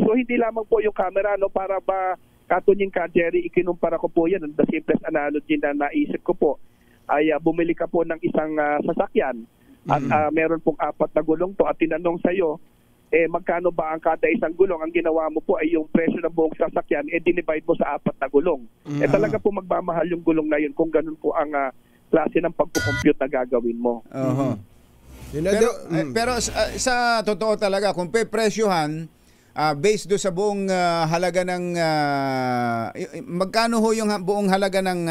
[SPEAKER 9] So hindi lamang po yung camera, para ba Katunying, Ka Jerry, ikinumpara ko po yan. The simplest analogy na naisip ko po ay bumili ka po ng isang sasakyan at meron pong 4 na gulong po at tinanong sa'yo, magkano ba ang kada isang gulong? Ang ginawa mo po ay yung presyo ng buong sasakyan, divide mo sa 4 na gulong. Talaga po magmamahal yung gulong na yun kung ganun po ang klase ng pagkukompute na gagawin mo.
[SPEAKER 3] Pero sa totoo talaga, kung pe-presyohan, based do sa buong halaga ng magkano ho yung buong halaga ng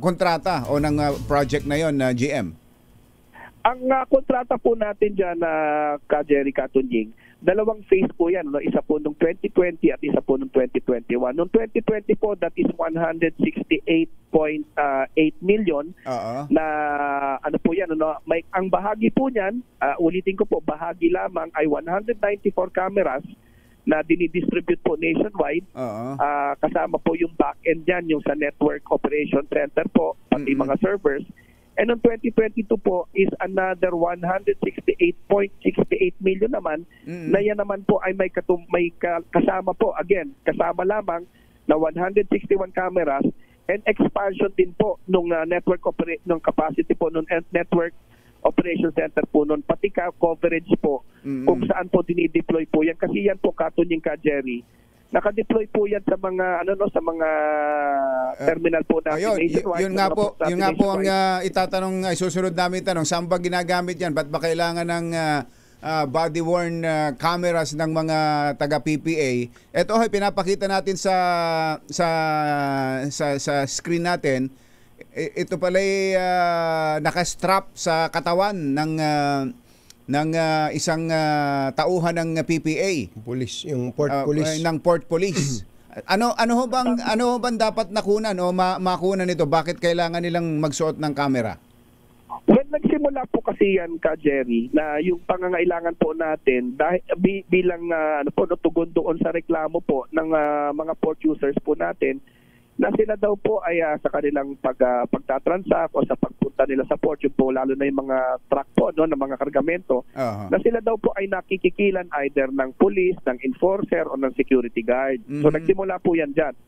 [SPEAKER 3] kontrata o ng project na yon, GM?
[SPEAKER 9] Ang kontrata po natin dyan, Ka Jerry, Ka Tunying, 2 phase po yan. Isa po noong 2020 at isa po noong 2021. Noong 2020 po, that is 168.8 million na po yan. Ang bahagi po niyan, ulitin ko po, bahagi lamang ay 194 cameras na dinidistribute po nationwide. Kasama po yung back-end dyan, yung sa Network Operation Center po, pati mga servers. And on 2022 po is another 168.68 million naman na yan naman po ay may kasama po, again, kasama lamang na 161 cameras and expansion din po nung nung capacity po nung network operation center po nun, pati coverage po kung saan po dinideploy po yan. Kasi yan po, katunying ka, Jerry, nakadeploy po yan sa mga sa mga terminal po natin nationwide.
[SPEAKER 3] Yun nga po ang itatanong, susunod namin tanong, saan ba ginagamit yan? Ba't ba kailangan ng body-worn cameras ng mga taga-PPA? Ito pinapakita natin sa screen natin. Ito pala naka-strap sa katawan ng isang tauhan ng PPA,
[SPEAKER 4] police, yung port police,
[SPEAKER 3] ng port police. ano ho bang dapat nakunan o makunan nito? Bakit kailangan nilang magsuot ng camera?
[SPEAKER 9] Well, nagsimula po kasi yan, ka Jerry, na yung pangangailangan po natin dahil bilang tugon doon sa reklamo po ng mga port users po natin, na sila daw po ay sa kanilang pagtatransact o sa pagpunta nila sa port, yung po lalo na yung mga truck po ng mga kargamento, na sila daw po ay nakikikilan either ng police, ng enforcer o ng security guard. So nagsimula po yan dyan.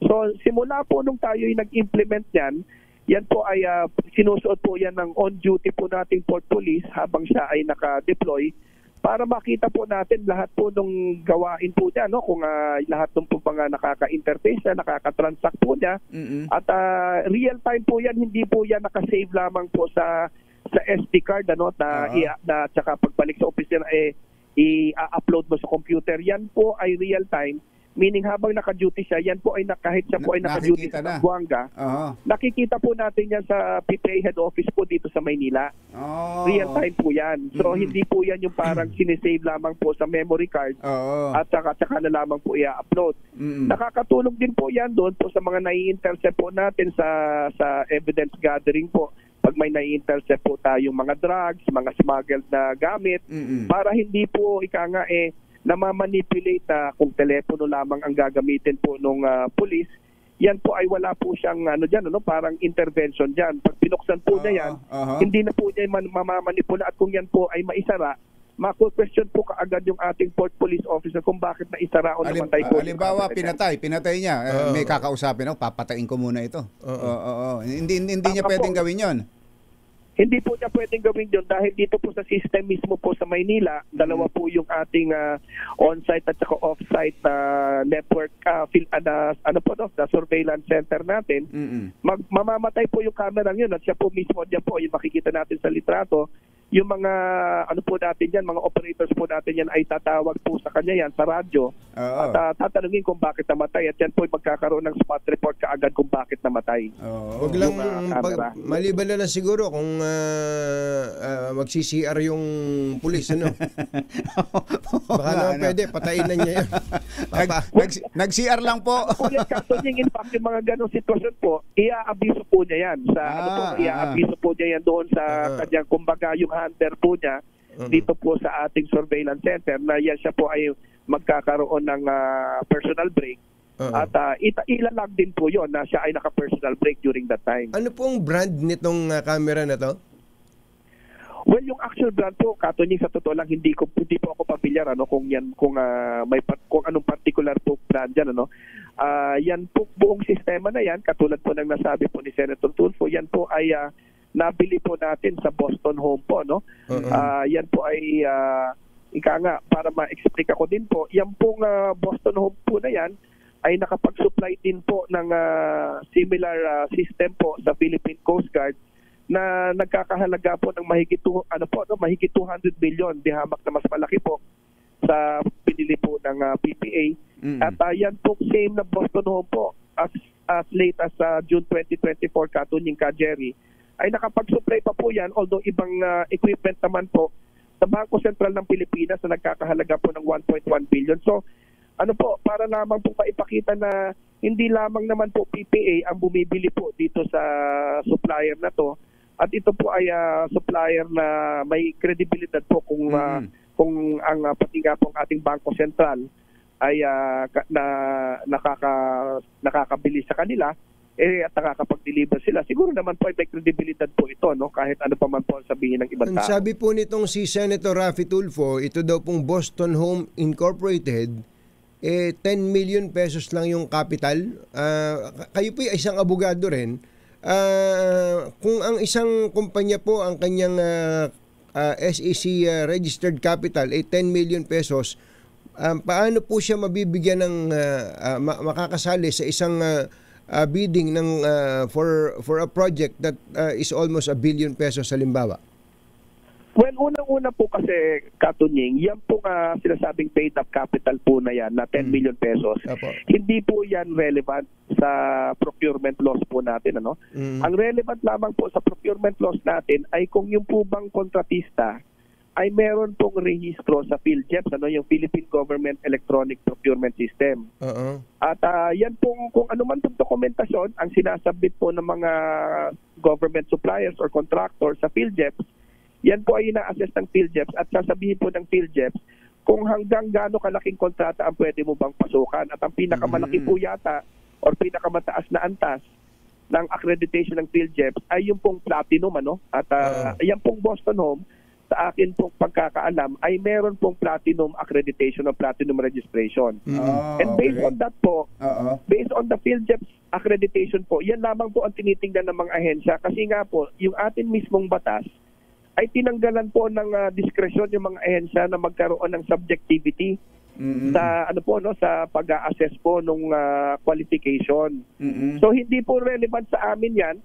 [SPEAKER 9] So simula po nung tayo ay nag-implement yan po ay sinusuot po yan ng on-duty po nating port police habang siya ay naka-deploy, para makita po natin lahat po nung gawain po niya, kung lahat ng po mga nakaka-interface na, nakaka-transact po niya. At real time po yan, hindi po yan nakasave lamang po sa SD card, na tsaka pagbalik sa opisina i-upload mo sa computer. Yan po ay real time, meaning habang naka-duty siya, yan po ay kahit siya po ay naka-duty sa Zamboanga, nakikita po natin yan sa PPA head office po dito sa Maynila. Real time po yan. So hindi po yan yung parang sinisave lamang po sa memory card at saka na lamang po i-upload. Nakakatulong din po yan doon po sa mga nai-intercept po natin sa evidence gathering po. Pag may nai-intercept po tayong mga drugs, mga smuggled na gamit, para hindi po na ma-manipulate kung telepono lamang ang gagamitin po nung police, yan po ay wala po siyang parang intervention diyan. Pag binuksan po niya yan, hindi na po niya mamamanipula, at kung yan po ay maisara, mako-question po kaagad yung ating port police officer kung bakit naisara o namatay po.
[SPEAKER 3] Halimbawa, pinatay niya, may kakausapin, papatayin ko muna ito. Hindi niya pwedeng gawin yon.
[SPEAKER 9] Hindi po niya pwedeng gawin yun dahil dito po sa system mismo po sa Maynila, dalawa po yung ating on-site at saka off-site network, the surveillance center natin. Mamamatay po yung camera yun, at siya po mismo dyan po, yung makikita natin sa litrato, yung mga po natin yan, mga operators po natin yan ay tatawag po sa kanya yan sa radyo at tatanungin kung bakit namatay, at yan po ay magkakaroon ng spot report kaagad kung bakit namatay.
[SPEAKER 4] Huwag lang maliban na lang siguro kung magsi-CR yung pulis, baka naman pwede patayin na niya yun.
[SPEAKER 3] Nag-CR lang po.
[SPEAKER 9] In fact, yung mga ganong sitwasyon po, ia-abiso po niya yan sa ia-abiso po niya yan doon sa kanyang, kumbaga yung handler po niya dito po sa ating surveillance center, na yan siya po ay magkakaroon ng personal break. At ilalag din po yon na siya ay naka-personal break during that time. Ano
[SPEAKER 4] pong brand nitong camera na to?
[SPEAKER 9] Well, yung actual brand po, katunying sa totoo lang, hindi po ako pamilyar kung anong particular po brand yan, yan po, buong sistema na yan, katulad po ng nasabi po ni Senator Tulfo, yan po ay nabili po natin sa Boston Home po, yan po ay para ma-explain ako din po, yan pong Boston Home po na yan ay nakapag-supply din po ng similar system po sa Philippine Coast Guard, na nagkakahalaga po ng mahigit 200 billion, dihamak na mas malaki po sa pinili po ng PPA. At yan po same na Boston Home po as late as June 2024, katunying ka Jerry, ay nakapag-supply pa po yan, although ibang equipment naman po sa Bangko Sentral ng Pilipinas na nagkakahalaga po ng 1.1 billion. So para lamang po maipakita na hindi lamang naman po PPA ang bumibili po dito sa supplier na to, at ito po ay supplier na may kredibilidad po kung ang pati nga po ang ating Bangko Sentral ay nakakabili sa kanila at nakakapag-deliver sila. Siguro naman po ay may kredibilidad po ito, kahit ano pa man po sabihin ng ibang tao.
[SPEAKER 4] Sabi po nitong si Senator Raffy Tulfo, ito daw pong Boston Home Incorporated 10 million pesos lang yung capital. Kayo po isang abogado rin. Kung ang isang kumpanya po ang kanyang SEC registered capital ay 10 million pesos, paano po siya mabibigyan ng makakasali sa isang bidding ng for a project that is almost 1 billion pesos halimbawa?
[SPEAKER 9] Well, unang-una po kasi, Katunying, yan po sinasabing paid up capital po na yan, na 10 million pesos.
[SPEAKER 4] Apo.
[SPEAKER 9] Hindi po yan relevant sa procurement laws po natin. Ano? Ang relevant lamang po sa procurement laws natin ay kung yung po bang kontratista ay meron pong rehistro sa PhilGEPS, yung Philippine Government Electronic Procurement System. At yan pong, kung ano man pong dokumentasyon, ang sinasabit po ng mga government suppliers or contractors sa PhilGEPS, yan po ay ina-assess ng PhilGEPS at sasabihin po ng PhilGEPS kung hanggang gaano kalaking kontrata ang pwede mo bang pasukan. At ang pinakamalaki po yata or pinakamataas na antas ng accreditation ng PhilGEPS ay yung pong platinum. At yan pong Boston Home, sa akin pong pagkakaalam, ay meron pong platinum accreditation o platinum registration. And based on that po, based on the PhilGEPS accreditation po, yan lamang po ang tinitingnan ng mga ahensya. Kasi nga po, yung atin mismong batas, ay tinanggalan po ng diskresyon yung mga ahensya na magkaroon ng subjectivity sa sa pag-assess po nung qualification. So hindi po relevant sa amin yan.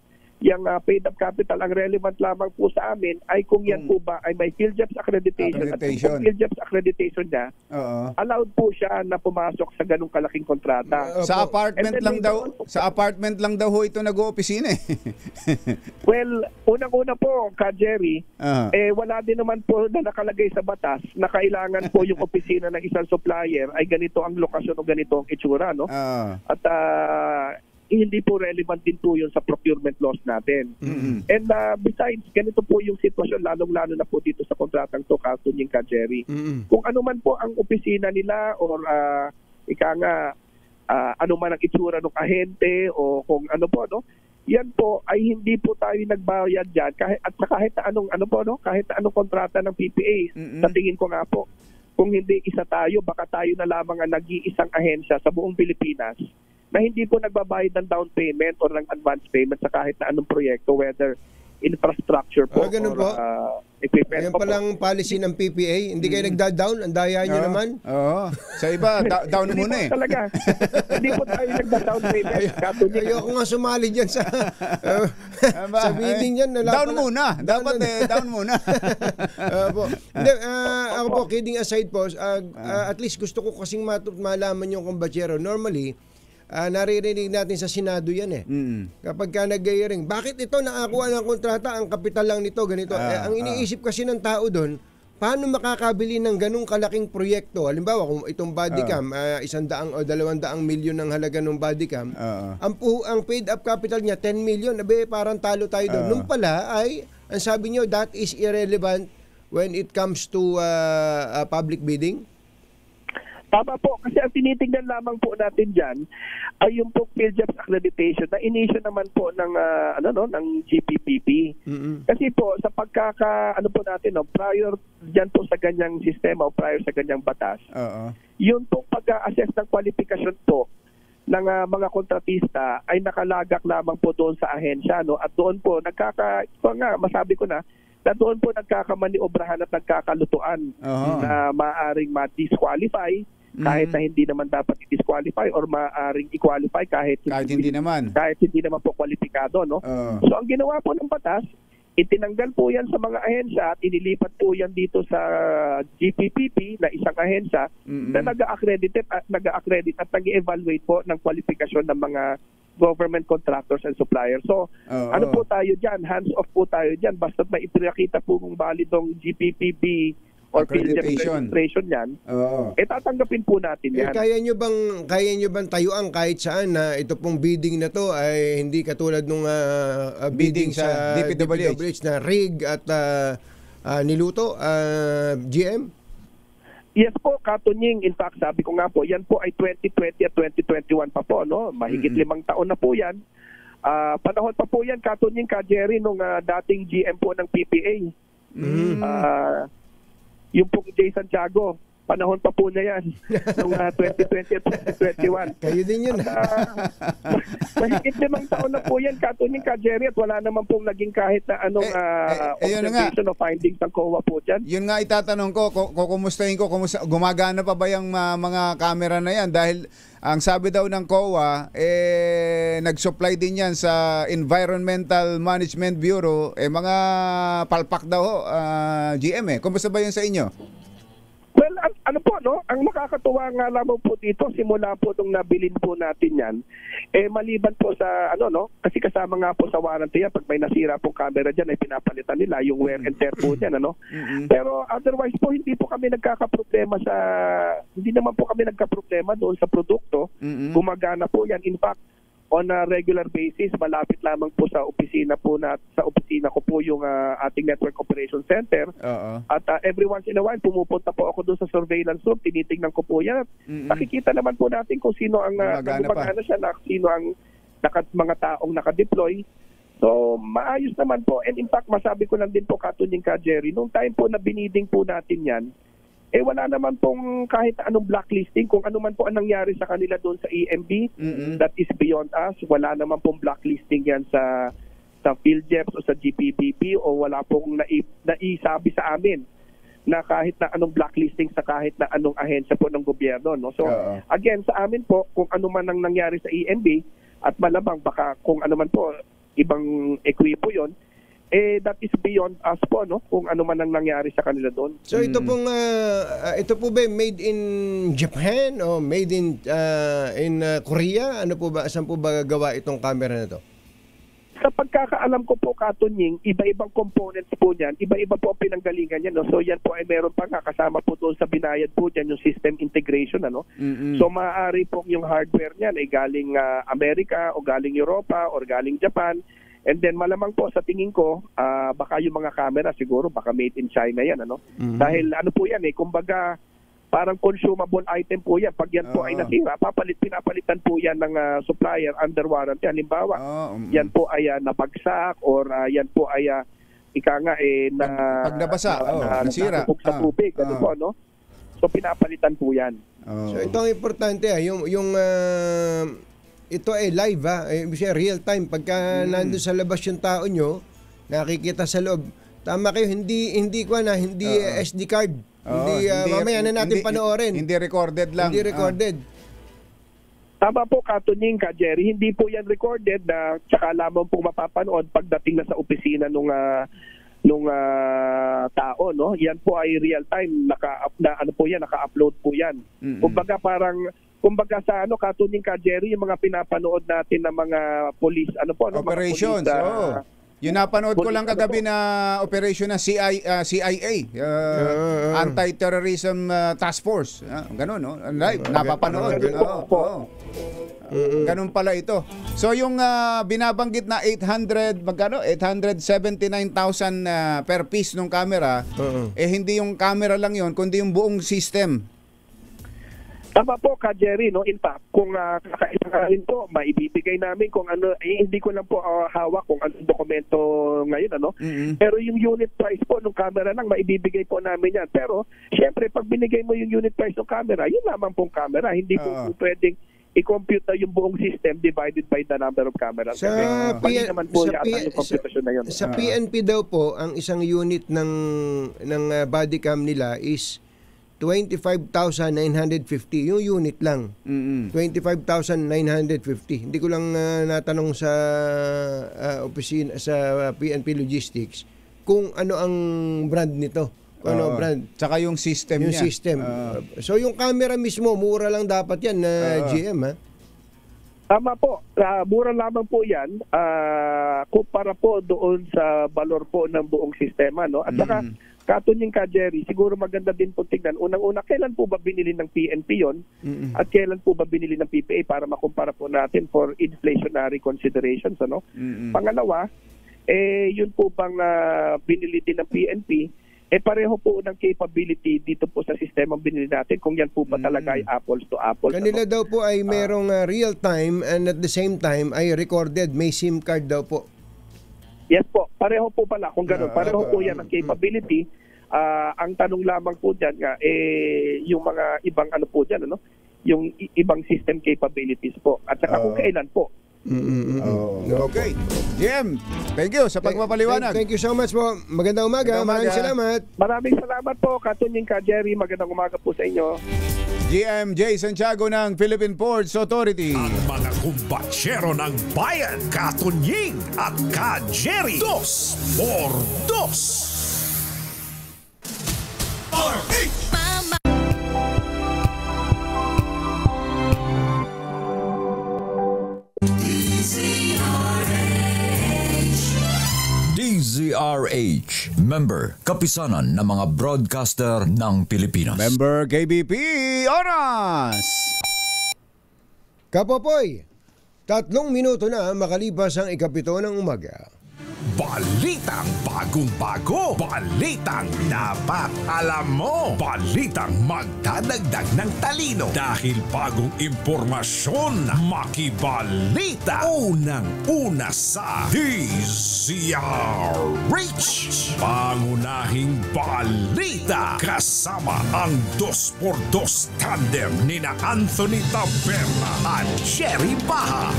[SPEAKER 9] Yung paid up capital, ang relevant lamang po sa amin ay kung yan po ba ay may PhilGEPS accreditation. At kung PhilGEPS accreditation niya, allowed po siya na pumasok sa ganung kalaking kontrata.
[SPEAKER 3] Sa apartment lang daw ho ito nag-oopisina eh.
[SPEAKER 9] Well, unang-una po, Jerry, wala din naman po na nakalagay sa batas na kailangan po yung opisina ng isang supplier ay ganito ang lokasyon o ganito ang itsura, no? At hindi po relevant din po yun sa procurement laws natin. And besides, ganito po yung sitwasyon, lalong-lalo na po dito sa kontratang to, Katunying, Jerry. Kung ano man po ang opisina nila or ano man ang itsura ng ahente o kung ano po, yan po ay hindi po tayo nagbayad dyan kahit anong kahit anong kontrata ng PPA. Sa tingin ko nga po, kung hindi isa tayo, baka tayo na lamang ang nag-iisang ahensya sa buong Pilipinas na hindi po nagbabayad ng down payment or ng advance payment sa kahit na anong proyekto, whether infrastructure po or equipment.
[SPEAKER 4] Ayan palang policy ng PPA. Hindi kayo nagda-down? Ang daya nyo naman?
[SPEAKER 3] Sa iba, down muna eh.
[SPEAKER 9] Talaga. Hindi po tayo nagda-down payment.
[SPEAKER 4] Ayoko nga sumali dyan sa bidding yan.
[SPEAKER 3] Down muna. Dapat down muna.
[SPEAKER 4] Ako po, kidding aside po, at least gusto ko kasing malaman yung kumbachero. Normally, naririnig natin sa Senado yan eh. Kapag ka nag-hearing, bakit ito nakakuha ng kontrata, ang kapital lang nito, ganito. Ang iniisip kasi ng tao doon, paano makakabili ng ganung kalaking proyekto? Halimbawa, kung itong bodycam, 100 o 200 milyon ang halaga ng bodycam, ang paid up capital niya, 10 million, parang talo tayo doon. Nung pala ay, ang sabi nyo, that is irrelevant when it comes to public bidding?
[SPEAKER 9] Tama po, kasi ang tinitingnan lamang po natin dyan ay yung po PhilGEPS accreditation na inisyo naman po ng ng GPPP. Kasi po sa natin prior diyan po sa ganyang sistema o prior sa ganyang batas. Yun po pag-assess ng kwalifikasyon po ng mga kontratista ay nakalagak lamang po doon sa ahensya, at doon po masabi ko na doon po nagkakamaniubrahan at nagkakalutuan na maaaring ma-disqualify kahit na hindi naman dapat i-disqualify or maaaring i-qualify kahit hindi naman po kwalipikado, So ang ginawa po ng batas, itinanggal po yan sa mga ahensya at inilipat po yan dito sa GPPP na isang ahensya na nag-accredit at nag-evaluate po ng kwalifikasyon ng mga government contractors and suppliers. So, ano po tayo dyan? Hands off po tayo dyan. Basta may ipinakita po kung validong GPPB or PhilGEPS registration yan, tatanggapin po natin yan.
[SPEAKER 4] Kaya nyo bang tayuan kahit saan na ito pong bidding na to ay hindi katulad nung bidding sa DPWH na rig at niluto, GM?
[SPEAKER 9] Yes po, Katunying. In fact, sabi ko nga po, yan po ay 2020 at 2021 pa po, Mahigit 5 taon na po yan. Panahon pa po yan, Katunying, Jerry, nung dating GM po ng PPA. Yung pong Jay Santiago. panahon pa po na yan, noong 2020 at 2021.
[SPEAKER 4] Kayo din yun.
[SPEAKER 9] Mahigit 5 taon na po yan, Katunying, Ka Jerry, at wala naman pong naging kahit na anong observation o findings ng COA po dyan.
[SPEAKER 3] Yun nga itatanong ko, kumustahin ko, gumagana pa ba yung mga camera na yan? Dahil ang sabi daw ng COA, nag-supply din yan sa Environmental Management Bureau, mga palpak daw, GM Kumusta ba yun sa inyo?
[SPEAKER 9] Well, ano po, no? Ang nakakatuwa nga lamang po dito, simula po nung nabilin po natin yan, maliban po sa, kasi kasama nga po sa warranty yan, pag may nasira pong camera dyan, ay pinapalitan nila yung wear and tear po dyan, Pero otherwise po, hindi naman po kami nagkaproblema doon sa produkto. Gumagana po yan. In fact, on a regular basis, malapit lamang po sa opisina ko po yung ating Network Operations Center. At every once in a while, pumupunta po ako doon sa surveillance room, tinitingnan ko po yan. Nakikita naman po natin kung sino ang sino ang mga taong nakadeploy. So, maayos naman po. And in fact, masabi ko lang din po, Katunying, Ka Jerry, nung time po na biniding po natin yan, wala naman pong kahit anong blacklisting. Kung ano man po ang nangyari sa kanila doon sa EMB, that is beyond us. Wala naman pong blacklisting yan sa PhilJeps o sa GPBB, o wala pong naisabi sa amin na kahit na anong blacklisting sa kahit na anong ahensya po ng gobyerno. So, again, sa amin po, kung ano man ang nangyari sa EMB, at malamang baka kung ano man po, ibang ekwipo yon, that is beyond us po, kung ano man ang nangyari sa kanila doon.
[SPEAKER 4] So ito pong ito po ba made in Japan o made in Korea? Ano po ba, saan po ba gawa itong camera na to?
[SPEAKER 9] Sa pagkakaalam ko po, Katunying, iba-ibang components po niyan, iba-iba po ang pinanggalingan niyan. So yan po ay meron pa nga kasama po doon sa binayad po diyan yung system integration. So maaari po yung hardware niyan ay galing Amerika o galing Europa o galing Japan. And then malamang po sa tingin ko, baka yung mga camera siguro baka made in China yan, Dahil ano po yan kumbaga parang consumable item po yan. Pag yan po ay nasira, pinapalitan po yan ng supplier under warranty. Halimbawa, yan po ay nabagsak or yan po ay
[SPEAKER 3] pag nabasa, nasira.
[SPEAKER 9] Sa tubig, So pinapalitan po yan.
[SPEAKER 4] So ito ang importante, yung ito ay live real time. Pagka nandun sa labas yung tao nyo, nakikita sa loob. Tama kayo, hindi SD card. Hindi mamaya na natin panoorin.
[SPEAKER 3] Hindi recorded lang.
[SPEAKER 4] Hindi recorded.
[SPEAKER 9] Tama po, Katunying, Ka Jerry. Hindi po yan recorded na tsaka lamang po mapapanood pagdating na sa opisina nung tao, Yan po ay real time, naka-upload po yan. Kumbaga sa Katunying, Ka Jerry, yung mga pinapanood natin ng mga police,
[SPEAKER 3] operations. Yung napanood ko lang kagabi na operation ng CIA, Anti-Terrorism Task Force. Ganun, live, napapanood. Ganun pala ito. So yung binabanggit na 879,000 per piece ng camera, hindi yung camera lang yon, kundi yung buong system.
[SPEAKER 9] Tama po, Ka Jerry, In fact, kung kakailanganin po, maibibigay namin kung ano, hindi ko lang po hawak kung anong dokumento ngayon, Pero yung unit price po ng camera lang, maibibigay po namin yan. Pero, syempre, pag binigay mo yung unit price ng camera, yun lamang pong camera. Hindi po pwedeng i-compute na yung buong system divided by the number of cameras.
[SPEAKER 4] Sa PNP daw po, ang isang unit ng body cam nila is 25,950 yung unit lang. 25,950. Hindi ko lang natanong sa opisina sa PNP Logistics kung ano ang brand nito. Ano brand?
[SPEAKER 3] Tsaka yung system
[SPEAKER 4] niya. Yung system. So yung camera mismo, mura lang dapat yan na GM, ha?
[SPEAKER 9] Tama po. Mura lamang po yan kumpara po doon sa valor po ng buong sistema, At saka, Katunying, Ka Jerry, siguro maganda din po tignan. Unang-una, kailan po ba binili ng PNP yon? At kailan po ba binili ng PPA para makumpara po natin for inflationary considerations, Pangalawa, yun po bang binili din ng PNP, pareho po ng capability dito po sa sistema binili natin kung yan po ba talaga ay apples to apples.
[SPEAKER 4] Kanila daw po ay merong real time and at the same time ay recorded, may SIM card daw po.
[SPEAKER 9] Yes po, pareho po pala kung gano'n. Pareho po yan ang capability. Ang tanong lamang po dyan nga, yung mga ibang ano po dyan, ano? Yung ibang system capabilities po. At saka kung kailan po.
[SPEAKER 3] Okay. GM, thank you sa pagpapaliwanag.
[SPEAKER 4] Thank you so much po. Magandang umaga. Maraming salamat.
[SPEAKER 9] Maraming salamat po, Katunying Ka Jerry. Magandang umaga po sa inyo.
[SPEAKER 3] GM J. Santiago ng Philippine Ports Authority.
[SPEAKER 5] Ang mga kumbatsero ng bayan, Katunying at Ka Jerry. 2 por 2.
[SPEAKER 1] DZRH, member, kapisanan ng mga broadcaster ng Pilipinas.
[SPEAKER 3] Member KBP, oras!
[SPEAKER 4] Kapopoy, 3 minuto na makalipas ang 7 ng umaga.
[SPEAKER 5] Balitang bagong-bago. Balitang dapat alam mo. Balitang magdadagdag ng talino. Dahil bagong impormasyon, makibalita. Unang-una sa DZRH. Pangunahing balita. Kasama ang 2x2 tandem nina Anthony Taberna at Jerry Baha.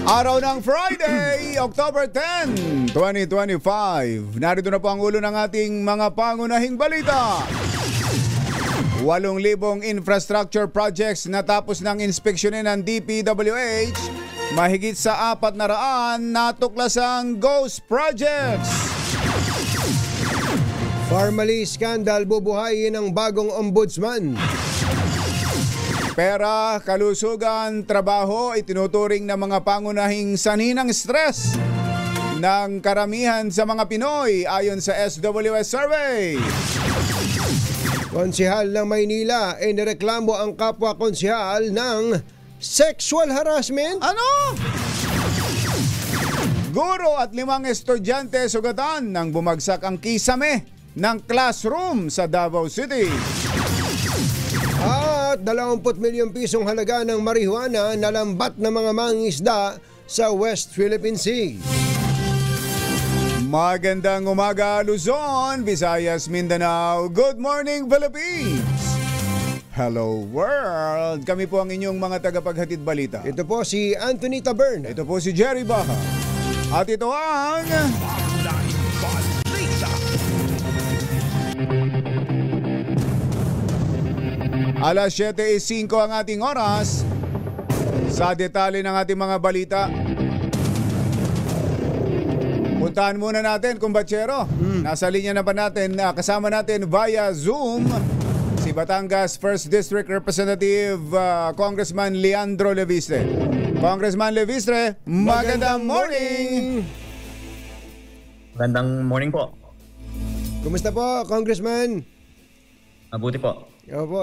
[SPEAKER 3] Araw ng Friday, October 10, 2025. Narito na po ang ulo ng ating mga pangunahing balita. 8,000 infrastructure projects natapos ng inspeksyonin ng DPWH. Mahigit sa 400 natuklasang ghost projects.
[SPEAKER 4] Formally scandal bubuhayin ng bagong ombudsman.
[SPEAKER 3] Pera, kalusugan, trabaho ay tinuturing ng mga pangunahing sanhi ng stress ng karamihan sa mga Pinoy ayon sa SWS survey.
[SPEAKER 4] Konsehal ng Maynila ay nireklamo ang kapwa konsehal ng sexual harassment.
[SPEAKER 3] Ano? Guro at 5 estudyante sugatan nang bumagsak ang kisame ng classroom sa Davao City.
[SPEAKER 4] At 20 milyong pisong halaga ng marijuana na lambat ng mga mangingisda sa West Philippine Sea.
[SPEAKER 3] Magandang umaga Luzon, Visayas, Mindanao. Good morning Philippines. Hello world. Kami po ang inyong mga tagapaghatid balita.
[SPEAKER 4] Ito po si Anthony Taberna.
[SPEAKER 3] Ito po si Jerry Baha. At ito ang
[SPEAKER 5] Pangunahing balita.
[SPEAKER 3] Alas 7:05 ang ating oras. Sa detalye ng ating mga balita, puntahan muna natin, kumbatsero. Nasa linya na pa natin, kasama natin via Zoom si Batangas 1st District Representative Congressman Leandro Levistre. Congressman Levistre, magandang morning!
[SPEAKER 10] Magandang morning po.
[SPEAKER 4] Kumusta po, Congressman?
[SPEAKER 10] Mabuti po.
[SPEAKER 4] Opo,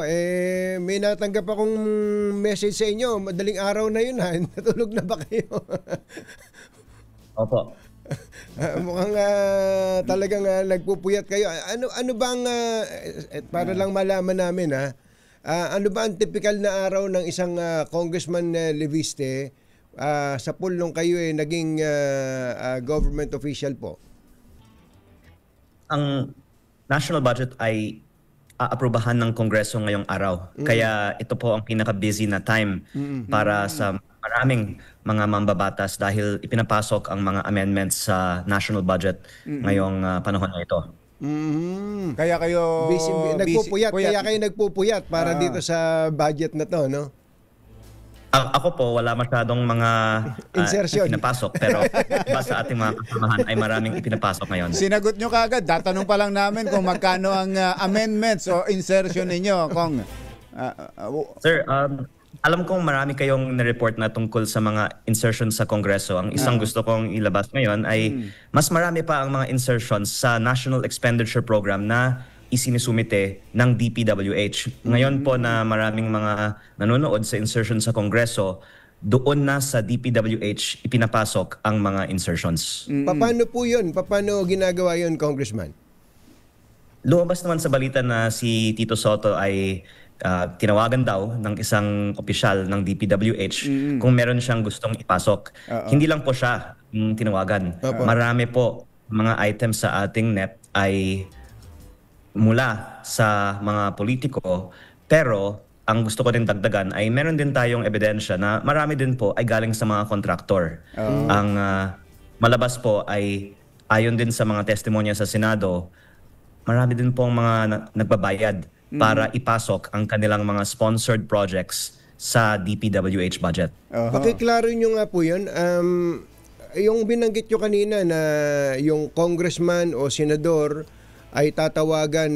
[SPEAKER 4] may natanggap akong message sa inyo. Madaling araw na yun ha. Natulog na ba kayo?
[SPEAKER 10] Opo.
[SPEAKER 4] Mukhang talagang nagpupuyat kayo. Ano bang, para lang malaman namin ha, ano ba ang typical na araw ng isang Congressman Leviste sa pool nung kayo naging government official po?
[SPEAKER 10] Ang national budget ay aaprubahan ng Kongreso ngayong araw. Kaya ito po ang pinaka-busy na time para sa maraming mga mambabatas dahil ipinapasok ang mga amendments sa national budget ngayong panahon na ito.
[SPEAKER 3] Kaya kayo
[SPEAKER 4] nagpupuyat. Kaya kayo nagpupuyat para dito sa budget na to, no?
[SPEAKER 10] Ako po, wala masyadong mga
[SPEAKER 4] insertion
[SPEAKER 10] pinapasok, pero iba sa ating mga kasamahan ay maraming ipinapasok ngayon.
[SPEAKER 3] Sinagot nyo kagad. Tatanong pa lang namin kung magkano ang amendments o insertion ninyo.
[SPEAKER 10] Sir, alam kong marami kayong na-report na tungkol sa mga insertions sa Kongreso. Ang isang gusto kong ilabas ngayon ay mas marami pa ang mga insertions sa National Expenditure Program na isinisumite ng DPWH. Ngayon po na maraming mga nanonood sa insertion sa Kongreso, doon na sa DPWH ipinapasok ang mga insertions.
[SPEAKER 4] Paano po yun? Paano ginagawa yun, Congressman?
[SPEAKER 10] Lumabas naman sa balita na si Tito Soto ay tinawagan daw ng isang opisyal ng DPWH kung meron siyang gustong ipasok. Hindi lang po siya tinawagan. Marami po mga items sa ating NEP ay mula sa mga politiko, pero ang gusto ko din dagdagan ay meron din tayong ebidensya na marami din po ay galing sa mga kontraktor. Ang malabas po ay ayon din sa mga testimonya sa Senado, marami din po ang mga nagbabayad para ipasok ang kanilang mga sponsored projects sa DPWH budget.
[SPEAKER 4] Pakiklaro nyo nga po yun. Yung binanggit nyo kanina na yung congressman o senador ay tatawagan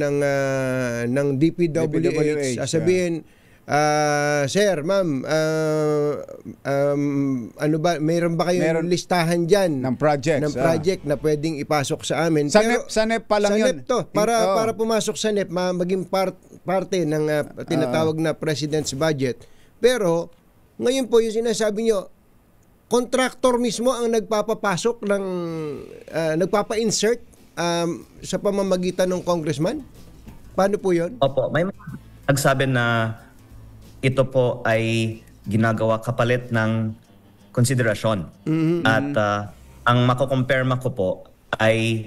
[SPEAKER 4] ng DPWH. Sasabihin, sir, ma'am, ano ba, mayroon ba kayong listahan dyan
[SPEAKER 3] ng projects,
[SPEAKER 4] project na pwedeng ipasok sa amin?
[SPEAKER 3] Sa NEP pa lang yun.
[SPEAKER 4] NEP to, para pumasok sa NEP, maging parte ng tinatawag na President's Budget. Pero, ngayon po yung sinasabi nyo, contractor mismo ang nagpapapasok ng, nagpapa-insert sa pamamagitan ng congressman? Paano po yun?
[SPEAKER 10] Opo, may nagsabi na ito po ay ginagawa kapalit ng konsiderasyon. At ang makukumpirma ko po ay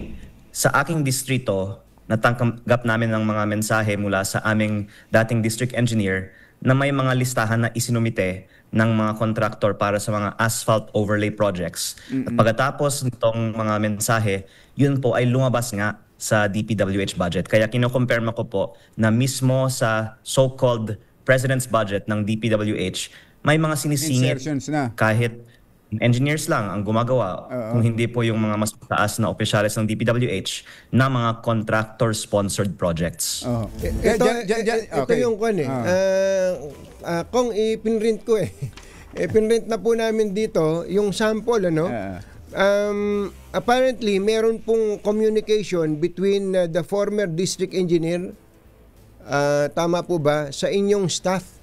[SPEAKER 10] sa aking distrito, natanggap namin ng mga mensahe mula sa aming dating district engineer na may mga listahan na isinumite ng mga contractor para sa mga asphalt overlay projects. At pagkatapos nitong mga mensahe, yun po ay lumabas nga sa DPWH budget. Kaya kinukumpirma ko po na mismo sa so-called President's budget ng DPWH, may mga sinisingit kahit engineers lang ang gumagawa, kung hindi po yung mga mas mataas na opisyalis ng DPWH na mga contractor-sponsored projects.
[SPEAKER 4] Ito yung kwan kung ipinrint ko ipinrint na po namin dito yung sample, ano? Apparently, meron pong communication between the former district engineer, tama po ba, sa inyong staff?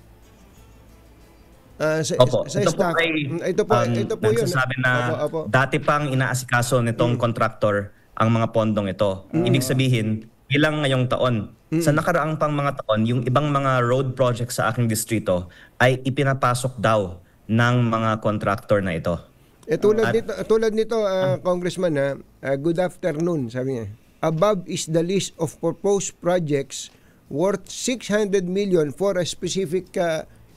[SPEAKER 10] Opo,
[SPEAKER 4] sa
[SPEAKER 10] ito
[SPEAKER 4] staff.
[SPEAKER 10] po ay
[SPEAKER 4] ito po yun.
[SPEAKER 10] Nagsasabi na dati pang inaasikaso nitong contractor ang mga pondong ito. Ibig sabihin, ilang ngayong taon. Sa nakaraang pang mga taon, yung ibang mga road projects sa aking distrito ay ipinapasok daw ng mga contractor na ito.
[SPEAKER 4] Tulad nito, Congressman, good afternoon, sabi niya. Above is the list of proposed projects worth 600 million for a specific,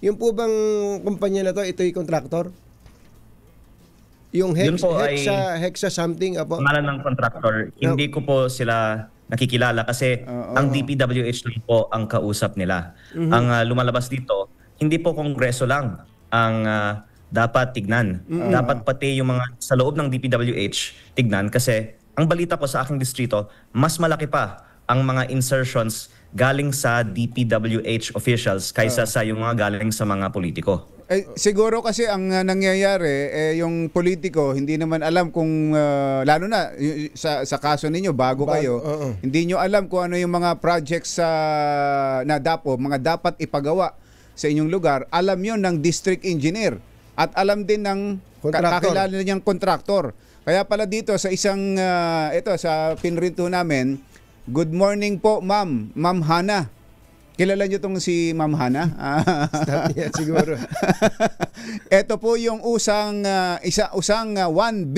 [SPEAKER 4] yung po bang kumpanya na to, ito yung contractor? Yung Hexa something, apo?
[SPEAKER 10] Pangalan ng contractor, hindi ko po sila nakikilala kasi ang DPWH lang po ang kausap nila. Ang lumalabas dito, hindi po kongreso lang ang dapat tignan. Dapat pati yung mga sa loob ng DPWH tignan kasi ang balita ko sa aking distrito, mas malaki pa ang mga insertions galing sa DPWH officials kaysa sa yung mga galing sa mga politiko.
[SPEAKER 3] Siguro kasi ang nangyayari, yung politiko hindi naman alam kung, lalo na sa kaso ninyo, bago kayo, hindi nyo alam kung ano yung mga projects na mga dapat ipagawa sa inyong lugar. Alam yun ng district engineer at alam din ng kakilala niyang kontraktor. Kaya pala dito sa isang, ito sa pinrinto namin, good morning po ma'am, Ma'am Hana. Kilala niyo tong si Ma'am Hana?
[SPEAKER 4] Siguro.
[SPEAKER 3] Ito po yung usang 1B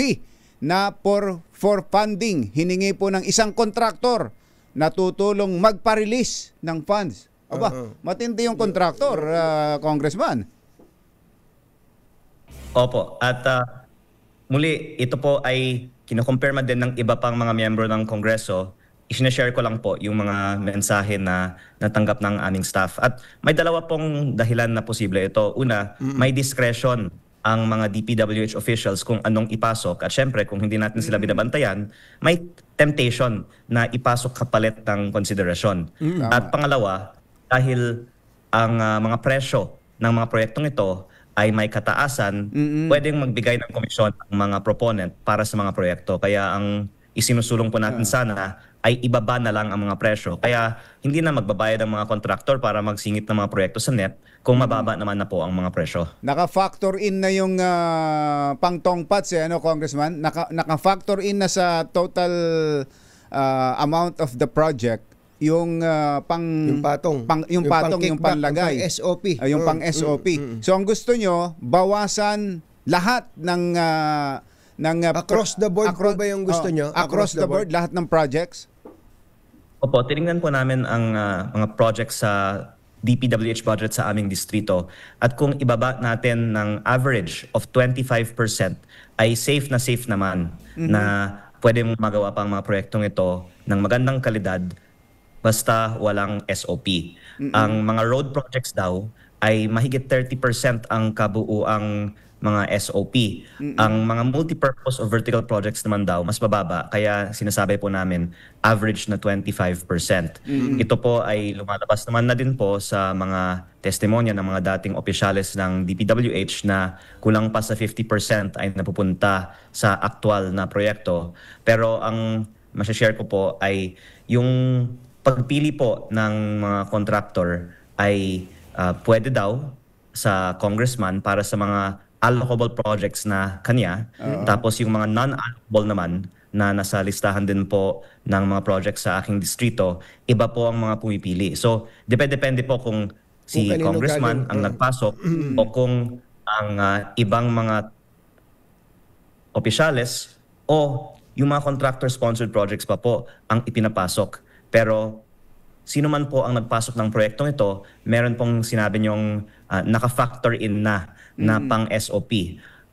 [SPEAKER 3] na for funding. Hiningi po ng isang kontraktor na tutulong magpa-release ng funds. Aba, matindi yung kontraktor, Congressman.
[SPEAKER 10] Opo, at muli, ito po ay kinukumpirma din ng iba pang mga miyembro ng Kongreso. I-share ko lang po yung mga mensahe na natanggap ng aming staff. At may dalawa pong dahilan na posible ito. Una, may discretion ang mga DPWH officials kung anong ipasok. At syempre, kung hindi natin sila binabantayan, may temptation na ipasok kapalit ng konsiderasyon. At pangalawa, dahil ang mga presyo ng mga proyektong ito ay may kataasan, pwedeng magbigay ng komisyon ang mga proponent para sa mga proyekto. Kaya ang isinusulong po natin sana ay ibaba na lang ang mga presyo. Kaya hindi na magbabayad ang mga kontraktor para magsingit ng mga proyekto sa NEP kung mababa naman na po ang mga presyo.
[SPEAKER 3] Naka-factor in na yung pang-tongpats, Congressman? Naka-factor in na sa total amount of the project yung
[SPEAKER 4] patong,
[SPEAKER 3] yung panlagay,
[SPEAKER 4] yung SOP.
[SPEAKER 3] Yung pang SOP. So ang gusto nyo, bawasan lahat ng
[SPEAKER 4] Across the board po ba yung gusto nyo?
[SPEAKER 3] Across the board, lahat ng projects?
[SPEAKER 10] Opo, tinignan po namin ang mga projects sa DPWH budget sa aming distrito. At kung ibaba natin ng average of 25%, ay safe naman na pwede mong magawa pa ang mga proyektong ito ng magandang kalidad basta walang SOP. Ang mga road projects daw ay mahigit 30% ang kabuuang mga SOP. Ang mga multipurpose or vertical projects naman daw, mas bababa. Kaya sinasabi po namin, average na 25%. Ito po ay lumalabas naman na din po sa mga testimonya ng mga dating opisyales ng DPWH na kulang pa sa 50% ay napupunta sa aktual na proyekto. Pero ang masashare ko po ay yung pagpili po ng mga contractor ay pwede daw sa congressman para sa mga allocable projects na kanya. Tapos yung mga non-allocable naman na nasa listahan din po ng mga projects sa aking distrito, iba po ang mga pumipili. So, depende po kung si congressman ang nagpasok o kung ang ibang mga opisyales o yung mga contractor-sponsored projects pa po ang ipinapasok. Pero sino man po ang nagpasok ng proyektong ito, meron pong sinabi niyong naka-factor in na pang SOP.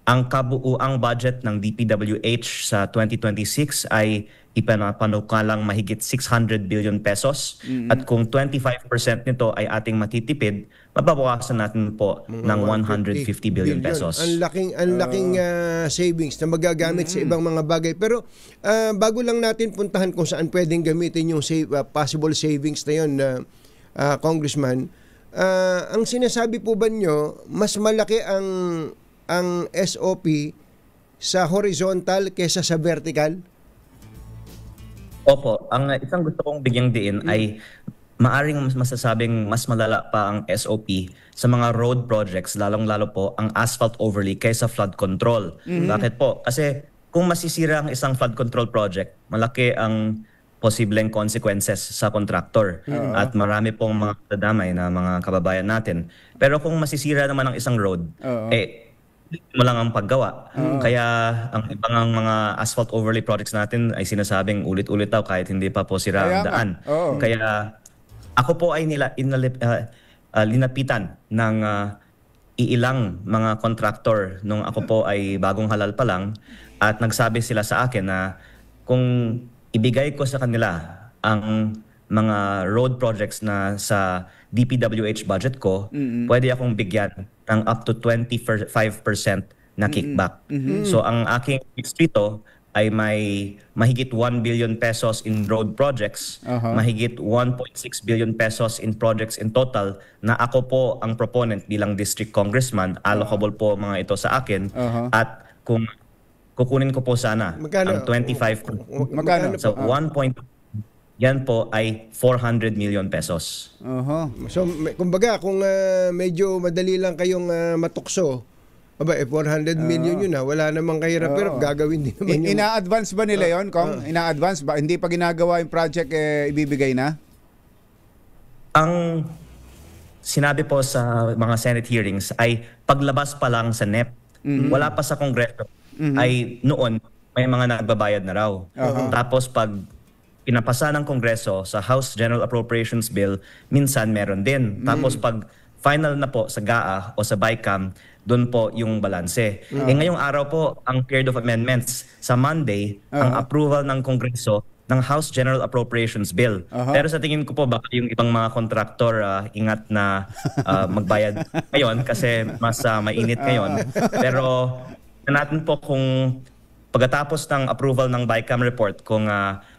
[SPEAKER 10] Ang kabuuang budget ng DPWH sa 2026 ay ipanapanukalang mahigit 600 billion pesos. At kung 25% nito ay ating matitipid, mababawasan natin po ng 150 billion pesos.
[SPEAKER 4] Ang laking savings na magagamit sa ibang mga bagay. Pero bago lang natin puntahan kung saan pwedeng gamitin yung possible savings na yun, Congressman, ang sinasabi po ba nyo, mas malaki ang SOP sa horizontal kesa sa vertical?
[SPEAKER 10] Opo, ang isang gusto kong bigyang diin ay maaring masasabing mas malala pa ang SOP sa mga road projects, lalong-lalo po ang asphalt overlay kaysa flood control. Bakit po? Kasi kung masisira ang isang flood control project, malaki ang posibleng consequences sa contractor. At marami pong mga dadamay na mga kababayan natin. Pero kung masisira naman ang isang road, mo lang ang paggawa. Kaya ang ibang mga asphalt overlay projects natin ay sinasabing ulit-ulit daw kahit hindi pa po sira ang daan. Kaya ako po ay linapitan ng iilang mga contractor nung ako po ay bagong halal pa lang at nagsabi sila sa akin na kung ibigay ko sa kanila ang mga road projects na sa DPWH budget ko, pwede akong bigyan ng up to 25% na kickback. So ang aking distrito ay may mahigit 1 billion pesos in road projects, mahigit 1.6 billion pesos in projects in total na ako po ang proponent bilang district congressman. Allocable po mga ito sa akin. At kung kukunin ko po sana ang 25%.
[SPEAKER 3] Magkano?
[SPEAKER 10] So 1. Yan po ay 400 million pesos.
[SPEAKER 4] So kumbaga kung medyo madali lang kayong matukso, 400 million yun wala namang kahirap pero gagawin din naman yun.
[SPEAKER 3] Ina-advance ba nila yun, Kong? Ina-advance ba? Hindi pa ginagawa yung project, ibibigay na?
[SPEAKER 10] Ang sinabi po sa mga Senate hearings ay paglabas pa lang sa NEP, wala pa sa Kongreso, ay noon may mga nagbabayad na raw. Tapos pag pinapasa ng Kongreso sa House General Appropriations Bill, minsan meron din. Tapos pag final na po sa GAA o sa BICAM, doon po yung balanse. Ngayong araw po, ang period of amendments sa Monday, ang approval ng Kongreso ng House General Appropriations Bill. Pero sa tingin ko po, baka yung ibang mga kontraktor ingat na magbayad ngayon kasi mas mainit ngayon. Pero natin po kung pagkatapos ng approval ng BICAM report, kung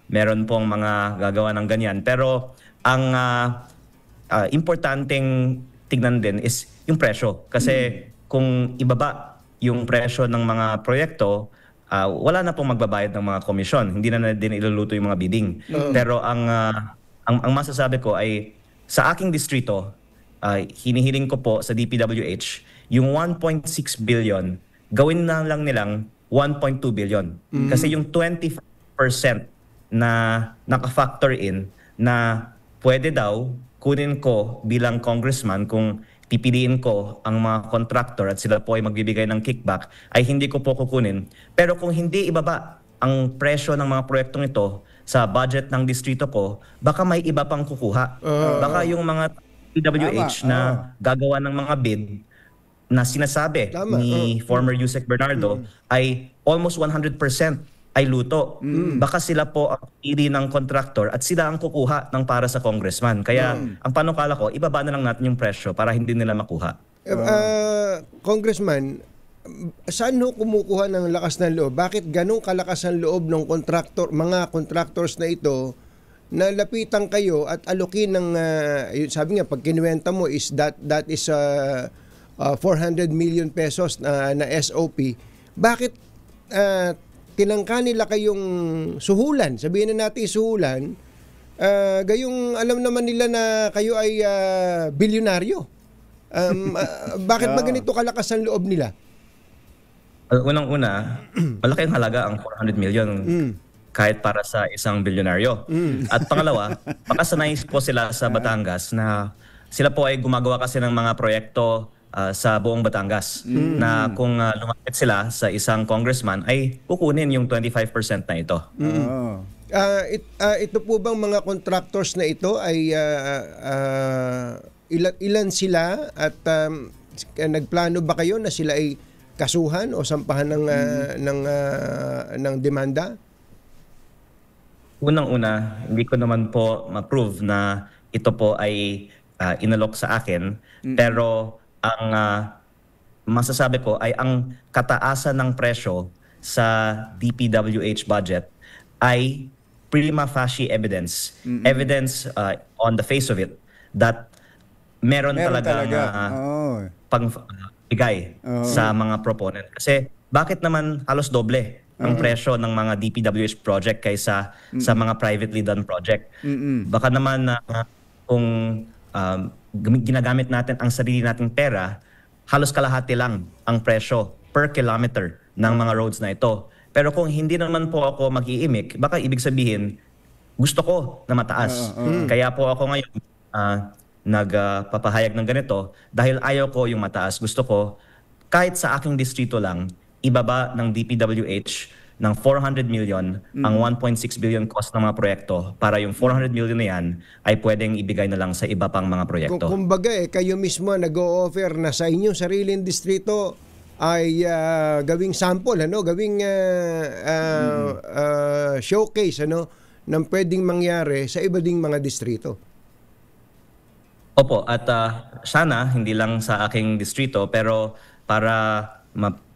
[SPEAKER 10] meron pong mga gagawa ng ganyan. Pero ang importanteng tignan din is yung presyo. Kasi kung ibaba yung presyo ng mga proyekto, wala na pong magbabayad ng mga komisyon. Hindi na din iluluto yung mga bidding. Pero ang masasabi ko ay sa aking distrito, hinihiling ko po sa DPWH, yung 1.6 billion, gawin na lang nilang 1.2 billion. Kasi yung 25% na naka-factor in na pwede daw kunin ko bilang congressman kung pipiliin ko ang mga contractor at sila po ay magbibigay ng kickback, ay hindi ko po kukunin. Pero kung hindi ibaba ang presyo ng mga proyektong ito sa budget ng distrito ko, baka may iba pang kukuha. Baka yung mga PWH na gagawa ng mga bid na sinasabi ni former Yusek Bernardo ay almost 100% ay luto. Baka sila po ang pili ng contractor at sila ang kukuha ng para sa congressman. Kaya ang panukala ko, ibaba na lang natin yung presyo para hindi nila makuha.
[SPEAKER 4] Congressman, saan ho kumukuha ng lakas ng loob? Bakit ganong kalakas ang loob ng mga contractors na ito na lapitan kayo at alokin ng, sabi nga, pag kinuwenta mo is that is 400 million pesos na SOP. Bakit tinangka nila kayong suhulan? Sabihin na natin suhulan, gayong alam naman nila na kayo ay bilyonaryo. Bakit ba ganito kalakas ang loob nila?
[SPEAKER 10] Unang-una, malaki ang halaga ang 400 million kahit para sa isang bilyonaryo. At pangalawa, pakasanay po sila sa Batangas na sila po ay gumagawa kasi ng mga proyekto sa buong Batangas na kung lumapit sila sa isang congressman ay kukunin yung 25% na ito.
[SPEAKER 4] Ito po bang mga contractors na ito ay ilan sila at nagplano ba kayo na sila ay kasuhan o sampahan ng demanda?
[SPEAKER 10] Unang-una, hindi ko naman po ma-prove na ito po ay inalok sa akin, pero ang masasabi ko ay ang kataasan ng presyo sa DPWH budget ay prima facie evidence. Evidence on the face of it that meron talaga pagbigay sa mga proponent. Kasi bakit naman halos doble ang presyo ng mga DPWH project kaysa sa mga privately done project? Baka naman kung ginagamit natin ang sarili nating pera, halos kalahati lang ang presyo per kilometer ng mga roads na ito. Pero kung hindi naman po ako mag-iimik, baka ibig sabihin, gusto ko na mataas. Kaya po ako ngayon nagpapahayag ng ganito dahil ayaw ko yung mataas. Gusto ko, kahit sa aking distrito lang, ibaba ng DPWH ng 400 million ang 1.6 billion cost ng mga proyekto para yung 400 million na yan ay pwedeng ibigay na lang sa iba pang mga proyekto.
[SPEAKER 4] Kumbaga kayo mismo nag-o-offer na sa inyong sariling distrito ay gawing sample, gawing showcase ng pwedeng mangyari sa iba ding mga distrito.
[SPEAKER 10] Opo, at sana hindi lang sa aking distrito pero para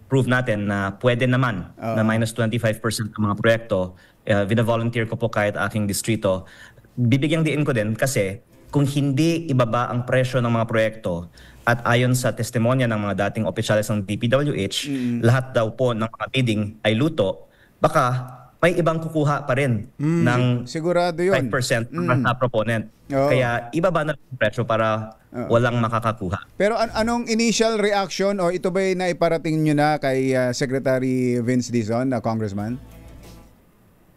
[SPEAKER 10] prove natin na pwede naman na minus 25% ng mga proyekto, vina-volunteer ko po kahit aking distrito. Bibigyang diin ko din kasi kung hindi ibaba ang presyo ng mga proyekto at ayon sa testimonya ng mga dating opisyalis ng DPWH, lahat daw po ng mga bidding ay luto, baka may ibang kukuha pa rin ng
[SPEAKER 3] sigurado yun.
[SPEAKER 10] 5% na proponent. Kaya ibaba na ang presyo para walang makakakuha.
[SPEAKER 3] Pero anong initial reaction o ito ba'y naiparating nyo na kay Secretary Vince Dizon, na Congressman?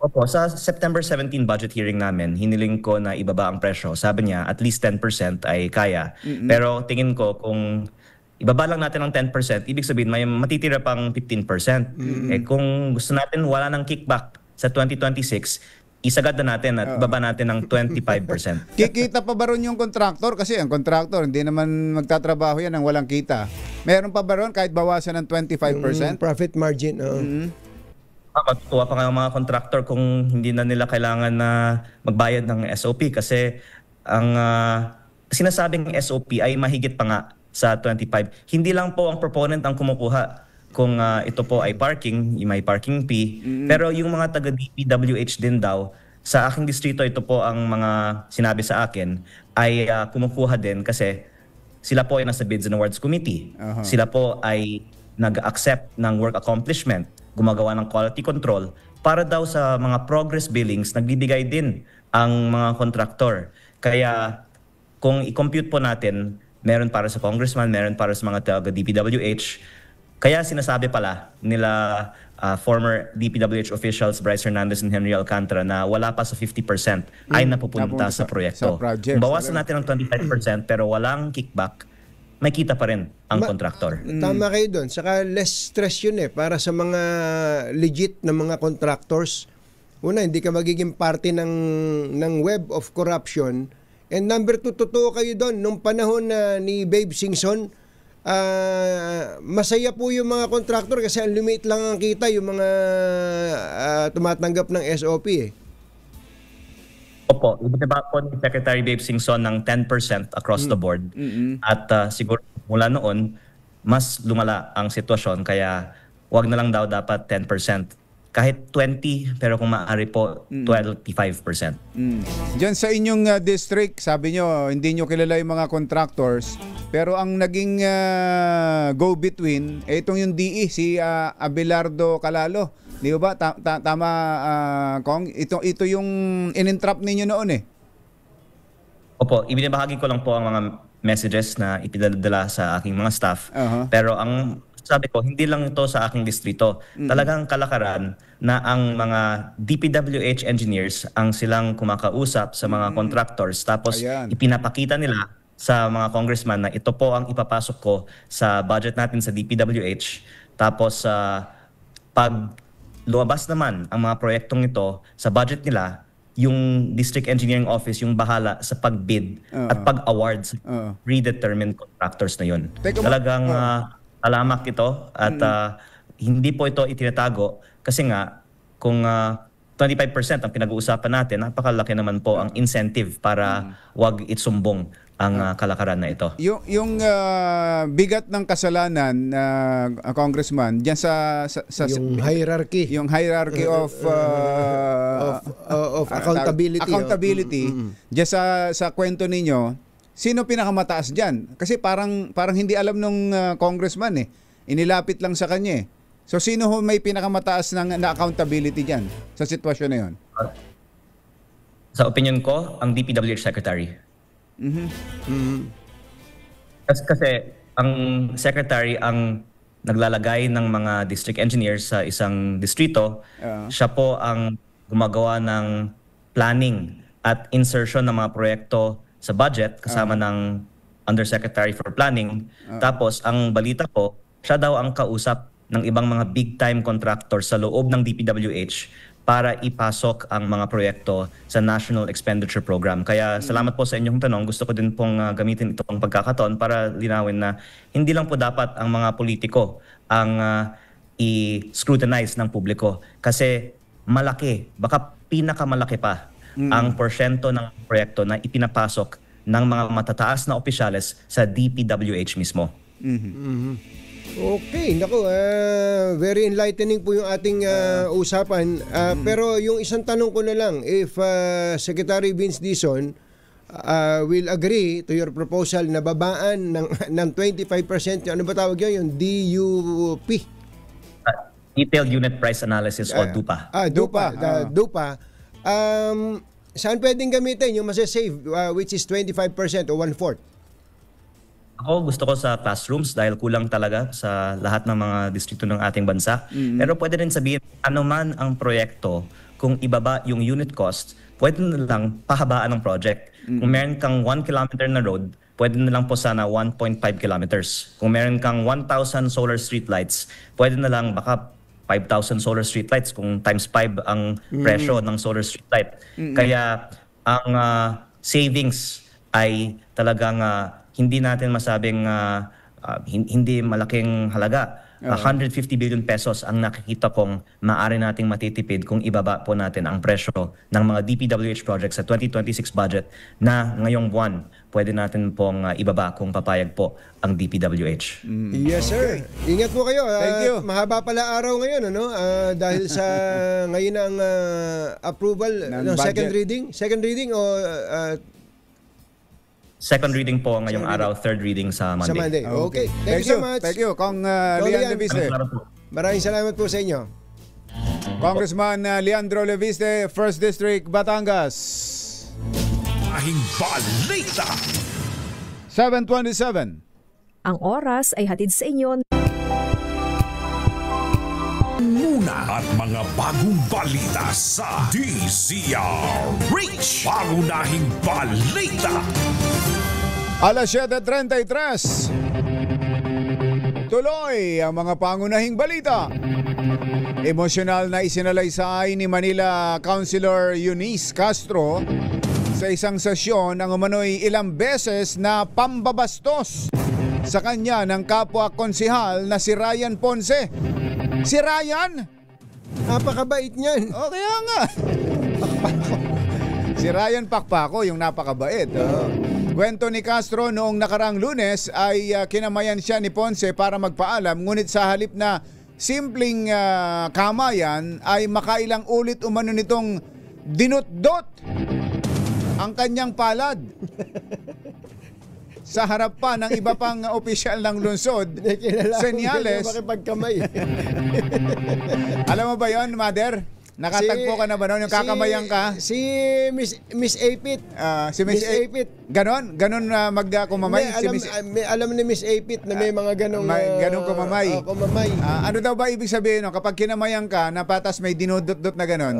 [SPEAKER 10] Opo, sa September 17 budget hearing namin, hiniling ko na ibaba ang presyo. Sabi niya, at least 10% ay kaya. Pero tingin ko kung ibaba lang natin ng 10%, ibig sabihin may matitira pang 15%. Kung gusto natin wala ng kickback sa 2026, isagad na natin at ibaba natin ng 25%.
[SPEAKER 3] Kikita pa ba ron yung contractor? Kasi ang contractor, hindi naman magtatrabaho yan ng walang kita. Meron pa ba ron kahit bawasan ng 25%?
[SPEAKER 4] Profit margin.
[SPEAKER 10] Matutuwa pa nga mga contractor kung hindi na nila kailangan na magbayad ng SOP kasi ang sinasabing SOP ay mahigit pa nga sa 25. Hindi lang po ang proponent ang kumukuha kung ito po ay parking, may parking fee. Pero yung mga taga-DPWH din daw, sa aking distrito ito po ang mga sinabi sa akin, ay kumukuha din kasi sila po ay nasa Bids and Awards Committee. Sila po ay nag-accept ng work accomplishment, gumagawa ng quality control, para daw sa mga progress billings, nagbibigay din ang mga contractor. Kaya kung i-compute po natin, meron para sa congressman, meron para sa mga taga-DPWH. Kaya sinasabi pala nila former DPWH officials Bryce Hernandez and Henry Alcantara na wala pa sa 50% ay napupunta sa proyekto. Bawasan natin ng 25% pero walang kickback, may kita pa rin ang kontraktor.
[SPEAKER 4] Tama kayo doon. Saka less stress yun para sa mga legit na mga contractors. Una, hindi ka magiging parte ng web of corruption. And number 2, totoo kayo doon. Nung panahon ni Babe Singson, masaya po yung mga contractor kasi ang limit lang ang kita yung mga tumatanggap ng SOP
[SPEAKER 10] Opo, ibinaba po ni Secretary Babe Singson ng 10% across the board. At siguro mula noon, mas lumala ang sitwasyon kaya wag na lang daw dapat 10%. Kahit 20, pero kung maaari po, 25%.
[SPEAKER 3] Diyan sa inyong district, sabi nyo, hindi nyo kilala yung mga contractors, pero ang naging go-between, itong yung DE, si Abelardo Calalo. Di ba? Tama, Kong? Ito yung in-entrap ninyo noon
[SPEAKER 10] Opo, ibinabahagi ko lang po ang mga messages na ipinadala sa aking mga staff. Pero ang sabi ko, hindi lang ito sa aking distrito. Talagang kalakaran na ang mga DPWH engineers ang silang kumakausap sa mga contractors. Tapos ipinapakita nila sa mga congressman na ito po ang ipapasok ko sa budget natin sa DPWH. Tapos pag lumabas naman ang mga proyektong ito sa budget nila, yung District Engineering Office yung bahala sa pag-bid at pag-award sa predetermined contractors na yun. Talagang alamak ito at hindi po ito itinatago kasi nga kung 25% ang pinag-uusapan natin, napakalaki naman po ang incentive para wag isumbong ang kalakaran na ito.
[SPEAKER 3] Yung bigat ng kasalanan, Congressman, diyan sa
[SPEAKER 4] yung hierarchy.
[SPEAKER 3] Yung hierarchy of accountability. Diyan sa kwento ninyo, sino pinakamataas diyan? Kasi parang hindi alam nung congressman Inilapit lang sa kanya So sino may pinakamataas na accountability diyan sa sitwasyon na 'yon?
[SPEAKER 10] Sa opinion ko, ang DPWH Secretary. Kasi ang secretary ang naglalagay ng mga district engineers sa isang distrito. Siya po ang gumagawa ng planning at insertion ng mga proyekto sa budget kasama ng Undersecretary for Planning. Tapos ang balita po, siya daw ang kausap ng ibang mga big time contractors sa loob ng DPWH para ipasok ang mga proyekto sa National Expenditure Program. Kaya salamat po sa inyong tanong. Gusto ko din pong gamitin itong pagkakataon para linawin na hindi lang po dapat ang mga politiko ang i-scrutinize ng publiko. Kasi malaki, baka pinakamalaki pa ang porsyento ng proyekto na ipinapasok ng mga matataas na opisyales sa DPWH mismo.
[SPEAKER 4] Okay, naku, very enlightening po yung ating usapan. Pero yung isang tanong ko na lang, if Secretary Vince Dizon will agree to your proposal na babaan ng 25%, ano ba tawag yun? Yung DUP?
[SPEAKER 10] Detailed Unit Price Analysis o DUPA.
[SPEAKER 4] DUPA. DUPA. Saan pwedeng gamitin yung masasave, which is 25% o 1/4?
[SPEAKER 10] Ako gusto ko sa classrooms dahil kulang talaga sa lahat ng mga distrito ng ating bansa. Pero pwede rin sabihin, ano man ang proyekto, kung ibaba yung unit cost, pwede na lang pahabaan ng project. Kung meron kang 1 kilometer na road, pwede na lang po sana 1.5 kilometers. Kung meron kang 1,000 solar streetlights, pwede na lang baka 5,000 solar streetlights kung times 5 ang presyo ng solar streetlight. Kaya ang savings ay talagang hindi natin masabing hindi malaking halaga. 150 billion pesos ang nakikita kong maaari nating matitipid kung ibaba po natin ang presyo ng mga DPWH projects sa 2026 budget na ngayong buwan pwede natin pong ibaba kung papayag po ang DPWH.
[SPEAKER 4] Yes, sir. Ingat po kayo.
[SPEAKER 3] Thank you.
[SPEAKER 4] Mahaba pala araw ngayon, dahil sa ngayon ang approval ng second reading. Second reading o...
[SPEAKER 10] Second reading po ngayong araw, third reading sa Monday.
[SPEAKER 4] Sa Monday. Okay. Thank you so much.
[SPEAKER 3] Thank you, Kong Leandro Leviste.
[SPEAKER 4] Maraming salamat po sa inyo.
[SPEAKER 3] Congressman Leandro Leviste, 1st District, Batangas.
[SPEAKER 5] Ahing balita.
[SPEAKER 3] 7:27.
[SPEAKER 11] Ang oras ay hatid sa inyo
[SPEAKER 5] Muna at mga bagong balita sa DZRH. Pangunahing balita.
[SPEAKER 3] Alas 7:33. Tuloy ang mga pangunahing balita. Emosyonal na isinalaysay ni Manila Councilor Eunice Castro sa isang sesyon ang umano'y ilang beses na pambabastos sa kanya ng kapwa konsehal na si Ryan Ponce. Si Ryan?
[SPEAKER 4] Napakabait niyan.
[SPEAKER 3] O kaya nga. Si Ryan Pakpako yung napakabait. Kwento ni Castro noong nakarang Lunes ay kinamayan siya ni Ponce para magpaalam, ngunit sa halip na simpleng kamayan ay makailang ulit umano nitong dinutdot ang kanyang palad sa harap pa ng iba pang opisyal ng lungsod. Senyales. Alam mo ba yon, Mother? Nakatakbo ka na ba noon? Yung kakamayan ka?
[SPEAKER 4] Si Miss Apit.
[SPEAKER 3] Si Miss Apit. Ganon magkumamay.
[SPEAKER 4] Alam ni Miss Apit na may mga ganong
[SPEAKER 3] kumamay.
[SPEAKER 4] Kumamay.
[SPEAKER 3] Ano daw ba ibig sabihin no? Kapag kinamayan ka, napatas may dinudot-dot na ganon?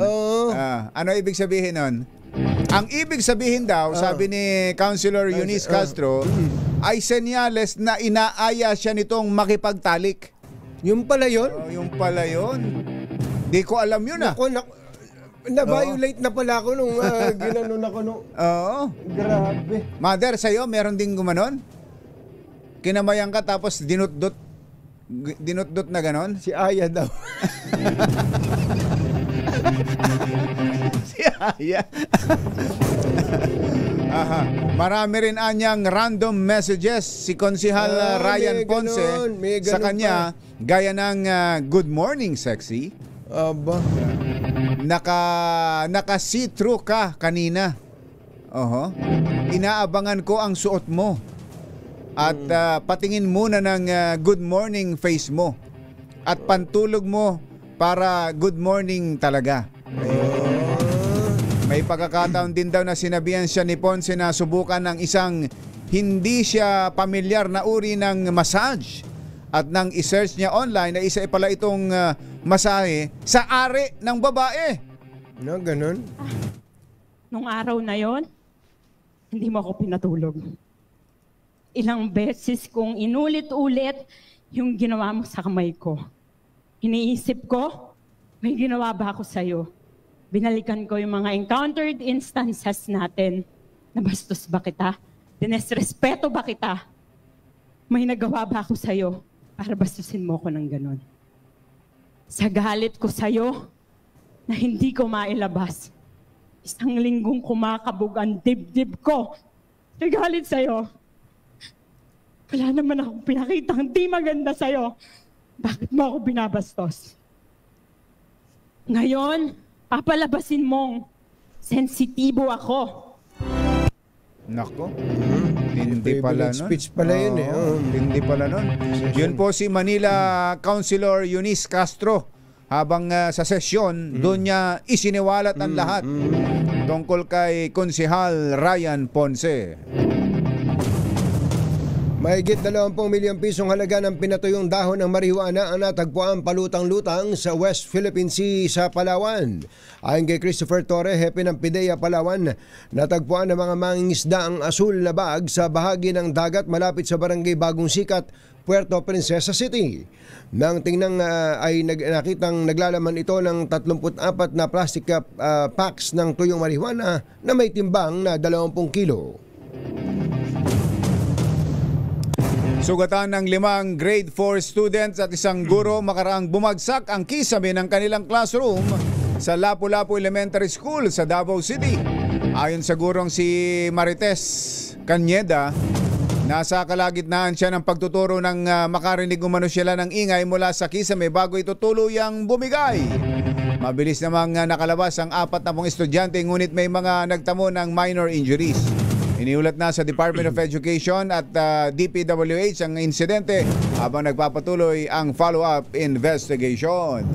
[SPEAKER 3] Ano ibig sabihin nun? Ang ibig sabihin daw, sabi ni Councilor Eunice Castro, ay senyales na inaaya siya nitong makipagtalik.
[SPEAKER 4] Yung pala yun?
[SPEAKER 3] Yung pala yun. Di ko alam yun
[SPEAKER 4] Na-violate na pala ako nung ginanon ako nung...
[SPEAKER 3] Oo.
[SPEAKER 4] Grabe.
[SPEAKER 3] Mother, sa'yo meron ding gumanon? Kinamayan ka tapos dinutdot na ganon?
[SPEAKER 4] Si Aya daw.
[SPEAKER 3] Si Aya. Aha. Marami rin anyang random messages si Konsehal Ryan Ponce sa kanya gaya ng good morning sexy.
[SPEAKER 4] Aba.
[SPEAKER 3] Naka-see-through ka kanina. Inaabangan ko ang suot mo. At patingin muna ng good morning face mo. At pantulog mo para good morning talaga. May pagkakataon din daw na sinabihan siya ni Ponce na subukan ng isang hindi siya pamilyar na uri ng massage. At nang i-search niya online na isa pala itong masahe sa ari ng babae.
[SPEAKER 4] No, ganun?
[SPEAKER 12] Nung araw na yon, hindi mo ako pinatulog. Ilang beses kong inulit-ulit yung ginawa mo sa kamay ko. Iniisip ko, may ginawa ba ako sa'yo? Binalikan ko yung mga encountered instances natin. Nabastos ba kita? Dinesrespeto ba kita? May nagawa ba ako sa'yo para bastusin mo ko ng ganon? Sa galit ko sa'yo na hindi ko mailabas. Isang linggong kumakabog ang dibdib ko. Sa galit sa'yo. Wala naman akong pinakitang di maganda sa'yo. Bakit mo ako binabastos? Ngayon, papalabasin mong sensitibo ako.
[SPEAKER 3] Nako. Hindi pala nun.
[SPEAKER 4] Speech pala yun
[SPEAKER 3] Hindi pala nun. Yun po si Manila Councilor Eunice Castro. Habang sa sesyon, doon niya isiniwalat ang lahat tungkol kay Konsehal Ryan Ponce.
[SPEAKER 4] Mahigit 20 milyong pisong halaga ng pinatuyong dahon ng marihuana ang natagpuan palutang-lutang sa West Philippine Sea sa Palawan. Ayon kay Christopher Torre, hepe ng PIDEA Palawan, natagpuan ng mga mangingisda ang asul na bag sa bahagi ng dagat malapit sa barangay Bagong Sikat, Puerto Princesa City. Nang tingnan ay nakitang naglalaman ito ng 34 na plastic packs ng tuyong marihuana na may timbang na 20 kilo.
[SPEAKER 3] Sugatan ng 5 grade 4 students at isang guro makaraang bumagsak ang kisame ng kanilang classroom sa Lapu-Lapu Elementary School sa Davao City. Ayon sa gurong si Marites Cañeda, nasa kalagitnaan siya ng pagtuturo ng makarinig umano sila ng ingay mula sa kisame bago ito tuluyang bumigay. Mabilis namang nakalabas ang 40 estudyante ngunit may mga nagtamo ng minor injuries. Iniulat na sa Department of Education at DPWH ang insidente habang nagpapatuloy ang follow-up investigation.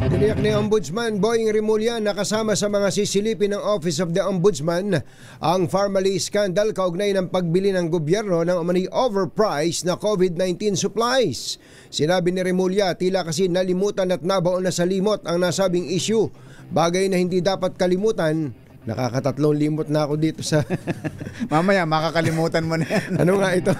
[SPEAKER 4] Tiniyak ni Ombudsman Boying Rimulya na kasama sa mga sisilipin ng Office of the Ombudsman ang Pharmaly scandal kaugnay ng pagbili ng gobyerno ng umano'y overpriced na COVID-19 supplies. Sinabi ni Rimulya, tila kasi nalimutan at nabaon na sa limot ang nasabing issue. Bagay na hindi dapat kalimutan Nakakatatlong limot na ako dito sa...
[SPEAKER 3] Mamaya, makakalimutan mo na yan.
[SPEAKER 4] Ano nga ito?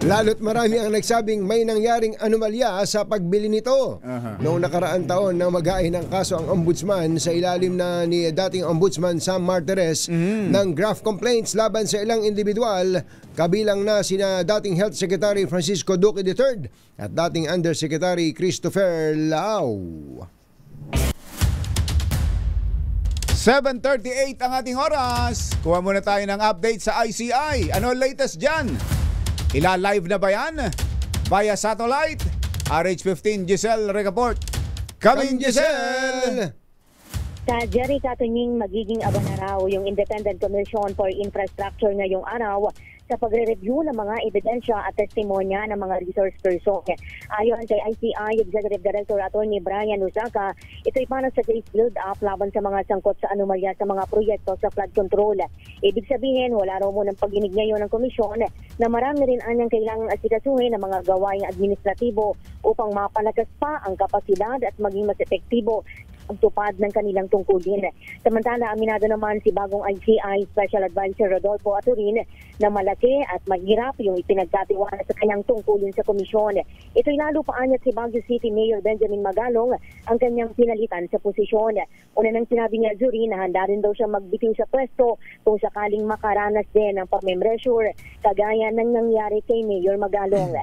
[SPEAKER 4] Lalo't marami ang nagsabing may nangyaring anomalya sa pagbili nito. Noong nakaraang taon nang mag-hain ng kaso ang ombudsman sa ilalim na ni dating ombudsman Sam Martires ng graft complaints laban sa ilang individual, kabilang na sina dating Health Secretary Francisco Duque III at dating Undersecretary Christopher Lao.
[SPEAKER 3] 7:38 ang ating oras. Kuha muna tayo ng update sa ICI. Ano latest dyan? Ila-live na ba yan? Via satellite? RH15 Giselle Recaport. Coming Giselle!
[SPEAKER 13] Sa Jerry Katunying, magiging aba na raw yung Independent Commission for Infrastructure ngayong araw sa pagre-review ng mga ebidensya at testimonya ng mga resource person. Ayon kay ICI Executive Director Atty. Brian Usaka, ito'y para sa case build-up laban sa mga sangkot sa anomalya sa mga proyekto sa flood control. Ibig sabihin, wala raw munang pag-inig ngayon ng komisyon na marami rin anyang kailangang asikasuhin ng mga gawaing administratibo upang mapalakas pa ang kapasidad at maging mas epektibo ang tupad ng kanilang tungkulin. Samantala, aminado naman si bagong ICI Special Advisor Rodolfo Aturin na malaki at mahirap yung ipinagkatiwala sa kanyang tungkulin sa komisyon. Ito'y lalo paanyat si Baguio City Mayor Benjamin Magalong ang kanyang pinalitan sa posisyon. Una nang sinabi niya, Jury, na handa rin daw siya magbitiw sa pwesto kung sakaling makaranas din ng pag-membressure kagaya ng nangyari kay Mayor Magalong.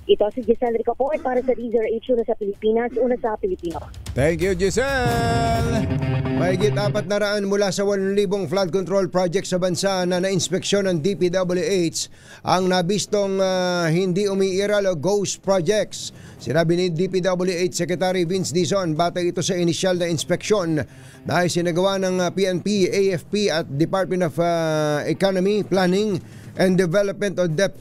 [SPEAKER 13] Ito si Giselle Recaport para sa DZRH, una sa Pilipinas, una sa Pilipino.
[SPEAKER 3] Thank you, Giselle!
[SPEAKER 4] Mahigit 400 mula sa 8,000 flood control project sa bansa na na-inspeksyon ng DPWH ang nabistong hindi umiiral o ghost projects. Sinabi ni DPWH Secretary Vince Dizon, batay ito sa inisyal na inspeksyon na sinagawa ng PNP, AFP at Department of Economy, Planning and Development o Deb.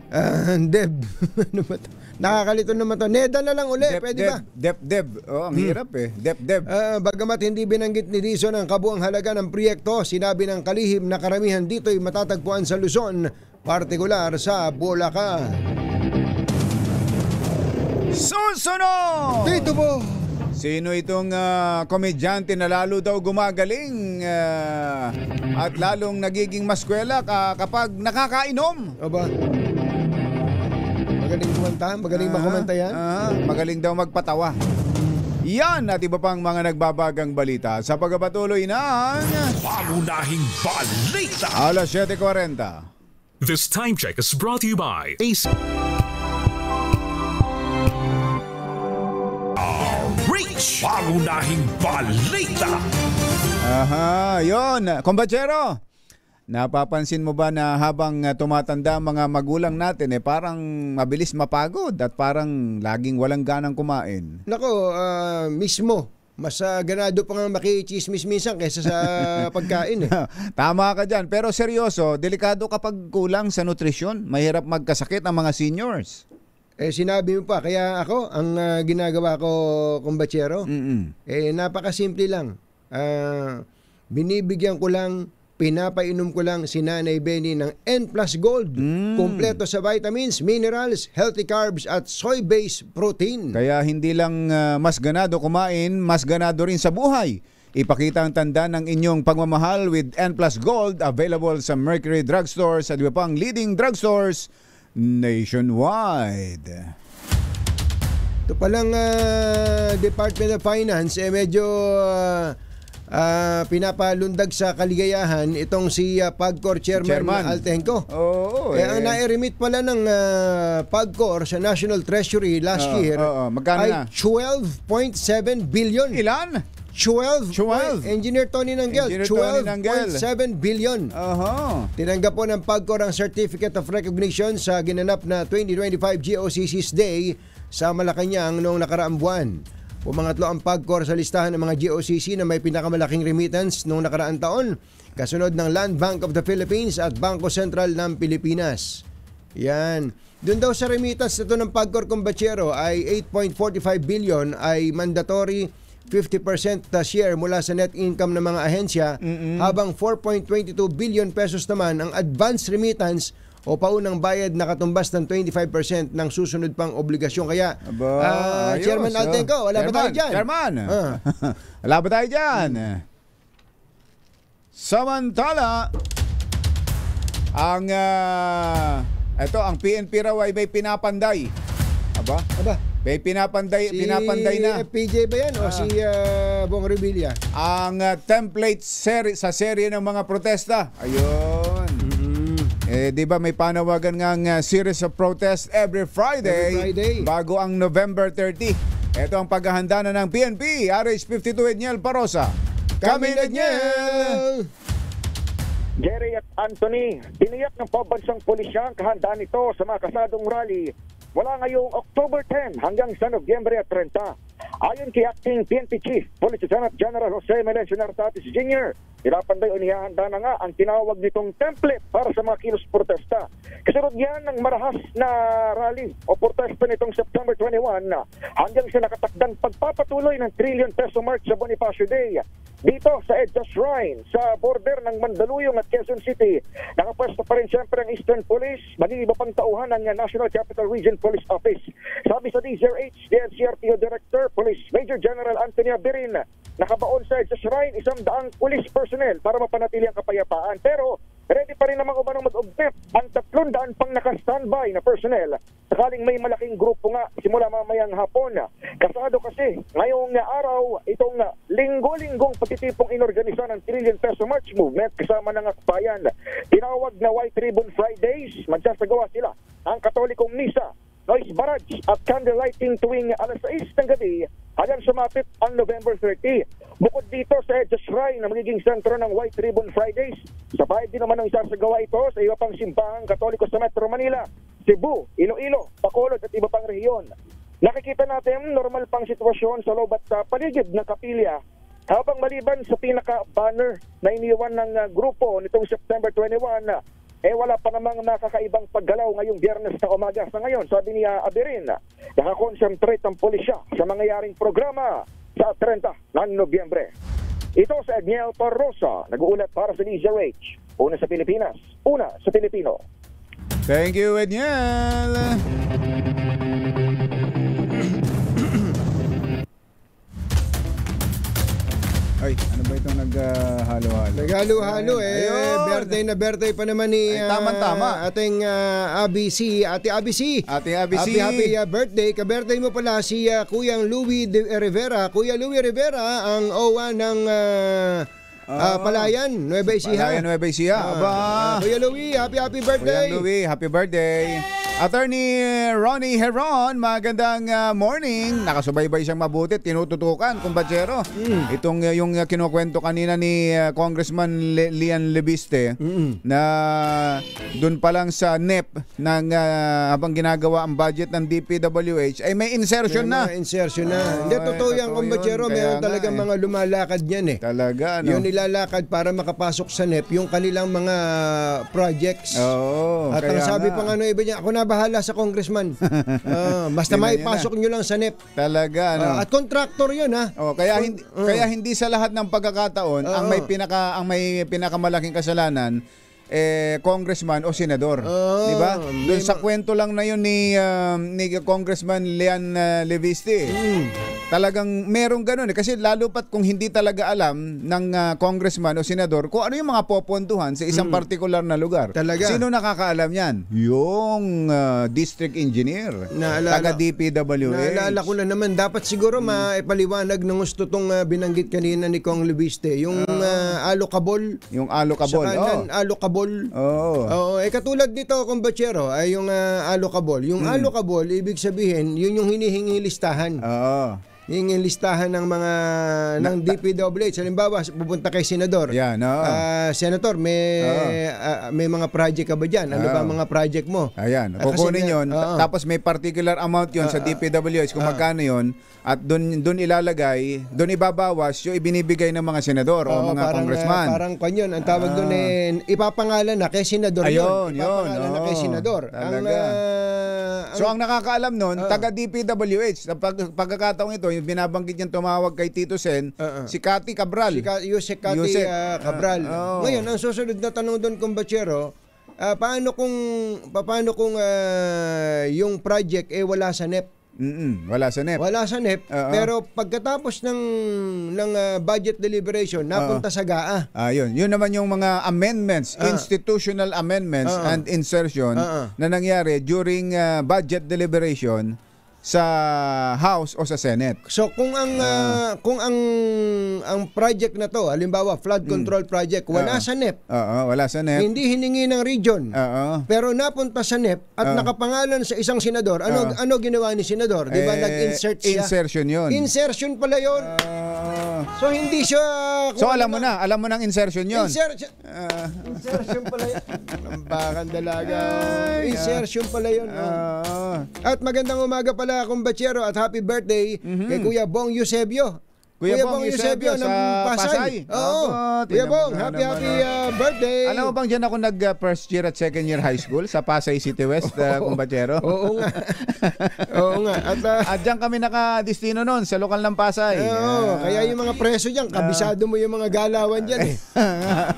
[SPEAKER 4] Ano ba ito? Nakakalito naman ito. NEDA na lang ulit. Pwede ba?
[SPEAKER 3] Deb. Oh, ang hirap eh. Deb.
[SPEAKER 4] Bagamat hindi binanggit ni Dizon ang kabuang halaga ng proyekto, sinabi ng kalihim na karamihan dito ay matatagpuan sa Luzon, partikular sa Bulacan.
[SPEAKER 3] Susunod!
[SPEAKER 4] Dito po!
[SPEAKER 3] Sino itong komedyante na lalo daw gumagaling at lalong nagiging maskwela kapag nakakainom?
[SPEAKER 4] Aba? Magaling kumanta? Magaling makumanta yan?
[SPEAKER 3] Magaling daw magpatawa. Yan at iba pang mga nagbabagang balita sa pagpapatuloy ng
[SPEAKER 5] Pangunahing Balita.
[SPEAKER 3] Alas 7:40.
[SPEAKER 7] This time check is brought to you by AC.
[SPEAKER 5] Reach! Pangunahing Balita.
[SPEAKER 3] Yon. Kombatsero, napapansin mo ba na habang tumatanda mga magulang natin parang mabilis mapagod at parang laging walang ganang kumain?
[SPEAKER 4] Nako, mismo. Mas ganado pa nga makichismis minsan kaysa sa pagkain.
[SPEAKER 3] Tama ka dyan. Pero seryoso, delikado kapag kulang sa nutrisyon. Mahirap magkasakit ang mga seniors.
[SPEAKER 4] Sinabi mo pa, kaya ako, ang ginagawa ko, kumbatsero, napakasimple lang. Binibigyan ko lang, pinapainom ko lang si Nanay Benny ng N+ Gold. Kompleto sa vitamins, minerals, healthy carbs at soy-based protein.
[SPEAKER 3] Kaya hindi lang mas ganado kumain, mas ganado rin sa buhay. Ipakita ang tanda ng inyong pagmamahal with N+ Gold, available sa Mercury Drugstores at iba pang leading drugstores nationwide.
[SPEAKER 4] Ito palang Department of Finance medyo pinapalundag sa kaligayahan itong si PAGCOR Chairman Altenco. Ang nai-remit pala ng PAGCOR sa National Treasury last year ay 12.7 billion.
[SPEAKER 3] Ilan?
[SPEAKER 4] 12. Engineer Tony Nanggel, 12.7 billion. Tinanggap po ng PAGCOR ang Certificate of Recognition sa ginanap na 2025 GOCC's Day sa Malacanang noong nakaraang buwan. Pumangatlo ang PAGCOR sa listahan ng mga GOCC na may pinakamalaking remittance noong nakaraang taon, kasunod ng Land Bank of the Philippines at Bangko Sentral ng Pilipinas. Yan. Doon daw sa remittance ito ng PAGCOR Kumbatsero ay 8.45 billion ay mandatory 50% share mula sa net income ng mga ahensya, habang 4.22 billion pesos naman ang advance remittance o paunang bayad na katumbas ng 25% ng susunod pang obligasyon. Kaya, Chairman Altenco, wala ba tayo dyan?
[SPEAKER 3] Chairman, wala ba tayo dyan? Samantala, ang PNP raw ay may pinapanday. Aba? May pinapanday na.
[SPEAKER 4] FPJ ba yan o si Bong Revilla?
[SPEAKER 3] Ang template sa serye ng mga protesta. Ayun. Di ba may panawagan ng series of protest every Friday bago ang November 30. Ito ang paghahanda na ng PNP. RH52 Edniel Parosa. Kami Edniel!
[SPEAKER 14] Jerry at Anthony, tiniyak ng pambansang pulisya ang kahandaan nito sa mga kasadong rally mula ngayong October 10 hanggang sa Nobyembre 30. Ayon kay Acting PNP Chief, Police Lieutenant General Jose Melencio Nartatis Jr., pinapanday o nihahanda na nga ang tinawag nitong template para sa mga kilos protesta. Kasunod yan ng marahas na rally o protesta nitong September 21 hanggang sa nakatakdang pagpapatuloy ng trillion peso march sa Bonifacio Day. Dito sa EDSA Shrine, sa border ng Mandaluyong at Quezon City, nakapwesto pa rin siyempre ang Eastern Police, maging iba pang tauhan ng National Capital Region Police Office. Sabi sa DZRH, the NCRPO Director, Police Major General Anthony Abirin, nakabaon sa EDSA Shrine 100 police personnel para mapanatili ang kapayapaan. Pero ready pa rin naman umanong mag-ugnip ang 300 pang naka-standby na personnel sakaling may malaking grupo nga simula mamayang hapon. Kasado kasi ngayong araw itong linggo-linggong pagtitipong inorganisa ng Trillion Peso March Movement kasama ng akbayan. Tinawag na White Ribbon Fridays, magsasagawa sila ang Katolikong Misa, noise barrage at candle lighting tuwing alas 6 ng gabi hanggang sumapit ang November 30. Bukod dito sa EDSA Shrine na magiging sentro ng White Ribbon Fridays, sabay din naman ang isasagawa ito sa iba pang simbahang Katoliko sa Metro Manila, Cebu, Iloilo, Bacolod at iba pang rehiyon. Nakikita natin normal pang sitwasyon sa loob at sa paligid ng kapilya habang maliban sa pinaka-banner na iniwan ng grupo nitong September 21 wala pa namang nakakaibang paggalaw ngayong Biyernes na umaga. Sa ngayon, sabi ni Abirin, nakakonsentrate ang pulisya sa mangyayaring programa sa 30 ng Nobyembre. Ito sa Edniel Parosa, nag-uulat para sa DZRH. Una sa Pilipinas, una sa Pilipino.
[SPEAKER 3] Thank you, Edniel! Ay, ano ba itong naghalo-halo?
[SPEAKER 4] Naghalo-halo birthday pa naman ni
[SPEAKER 3] tama-tama.
[SPEAKER 4] Ating Ate ABC. Happy birthday. Ka-birthday mo pala si Kuyang Louie Rivera. Kuya Louie Rivera, ang OWA ng Palayan, Nueva Ecija. Kuya Louie, happy birthday.
[SPEAKER 3] Kuya Louie, happy birthday. Attorney Ronnie Heron, magandang morning. Nakasubaybay siyang mabuti, tinututukan, kumpatsero. Itong yung kinukwento kanina ni Congressman Lian Lebiste na dun pa lang sa NEP ng habang ginagawa ang budget ng DPWH ay may insertion na.
[SPEAKER 4] Hindi, totoo yan, kumpatsero. Meron talagang mga lumalakad yan
[SPEAKER 3] Talaga,
[SPEAKER 4] Yun nilalakad para makapasok sa NEP yung kanilang mga projects. At ang sabi pa nga iba niya, ako na bahala sa congressman. Basta maipasok nyo lang sa NEP.
[SPEAKER 3] Talaga,
[SPEAKER 4] at contractor yun,
[SPEAKER 3] kaya hindi sa lahat ng pagkakataon ang may pinakamalaking kasalanan congressman o senador. Di ba? Doon sa kwento lang na yun ni Congressman Lian Leviste. Talagang merong ganun kasi lalo pat kung hindi talaga alam ng congressman o senador kung ano yung mga popontuhan sa isang partikular na lugar.
[SPEAKER 4] Talaga.
[SPEAKER 3] Sino nakakaalam yan? Yung district engineer, taga DPWH.
[SPEAKER 4] Naalala ko na naman, dapat siguro maipaliwanag ng gusto tong binanggit kanina ni Kong Leviste, yung alokabol.
[SPEAKER 3] Yung alokabol.
[SPEAKER 4] Alokabol. Katulad nito, kumpatsero, ay yung alokabol. Yung alokabol, ibig sabihin, yun yung hinihingi listahan. Yung listahan ng mga ng DPWH. Halimbawa, pupunta kay senador. Senator, may mga project ka ba dyan? Ano ba mga project mo?
[SPEAKER 3] Ayan, kukunin yun. Tapos may particular amount yun sa DPWH kung magkano yun. At doon ilalagay, doon ibabawas yung ibinibigay ng mga senador o mga congressman.
[SPEAKER 4] Parang kanyon. Ang tawag doon ipapangalan na kay senador yun. Ipapangalan na kay senador.
[SPEAKER 3] So ang nakakaalam nun, taga DPWH. Sa pagkakataong ito, yung binabanggit niyang tumawag kay Tito Sen, si Cathy Cabral.
[SPEAKER 4] Yusek Cathy Cabral. Ngayon, ang susunod na tanong doon, kumpatsero, paano kung yung project wala sa NEP?
[SPEAKER 3] Wala sa NEP.
[SPEAKER 4] Wala sa NEP, pero pagkatapos ng budget deliberation, napunta sa GAA.
[SPEAKER 3] Yun naman yung mga amendments, institutional amendments and insertion na nangyari during budget deliberation sa House o sa Senate.
[SPEAKER 4] So kung ang project na to, halimbawa flood control project, wala sa NEP.
[SPEAKER 3] Wala sa NEP.
[SPEAKER 4] Hindi hiningi ng region. Pero napunta sa NEP at nakapangalan sa isang senador. Ano ginawa ni senador? 'Di ba nag-insert siya?
[SPEAKER 3] Insertion 'yon.
[SPEAKER 4] Insertion pala 'yon. So hindi siya
[SPEAKER 3] So alam mo ng insertion 'yon.
[SPEAKER 4] Insertion pala 'yon. Nambakan dalaga. Insertion pala 'yon. At magandang umaga pala kumbachero at happy birthday kay Kuya Bong Eusebio. Kuya Bong Eusebio ng Pasay. Oo. Kuya Bong, happy birthday.
[SPEAKER 3] Alam mo bang dyan ako nag-first year at second year high school sa Pasay City West, kumbachero?
[SPEAKER 4] Oo nga. Oo nga.
[SPEAKER 3] At dyan kami nakadestino noon sa lokal ng Pasay.
[SPEAKER 4] Oo. Kaya yung mga preso dyan, kabisado mo yung mga galawan dyan.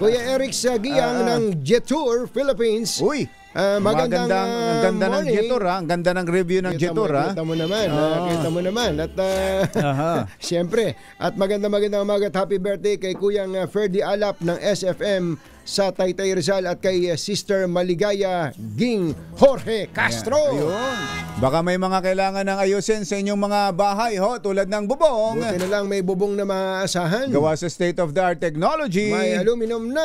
[SPEAKER 4] Kuya Eric Sagiang ng Jetour Philippines.
[SPEAKER 3] Uy!
[SPEAKER 4] Magandang
[SPEAKER 3] ganda ng Jetour, ang ganda ng review ng Jetour.
[SPEAKER 4] Kita mo naman. At siyempre, at magandang umaga at happy birthday kay Kuyang Ferdy Alap ng SFM sa Taytay Rizal at kay Sister Maligaya Ging Jorge Castro.
[SPEAKER 3] Ayun. Baka may mga kailangan ng ayusin sa inyong mga bahay tulad ng bubong.
[SPEAKER 4] Buti na lang may bubong na maaasahan.
[SPEAKER 3] Gawa sa state-of-the-art technology.
[SPEAKER 4] May aluminum na.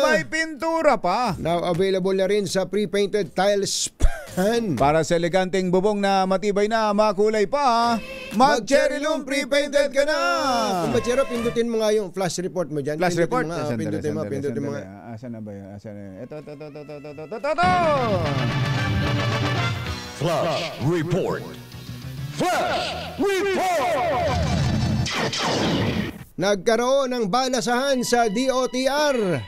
[SPEAKER 3] May pintura pa.
[SPEAKER 4] Now available na rin sa pre-painted tiles pan.
[SPEAKER 3] Para sa eleganteng bubong na matibay na makulay pa, mag-Cherry Loom pre-painted ka na.
[SPEAKER 4] Kumbachero, pindutin mo nga yung flash report mo dyan.
[SPEAKER 3] Flash report?
[SPEAKER 4] Pindutin mo.
[SPEAKER 3] Asan na ba yun? Ito.
[SPEAKER 8] Flash Report.
[SPEAKER 4] Nagkaroon ng balasahan sa DOTR.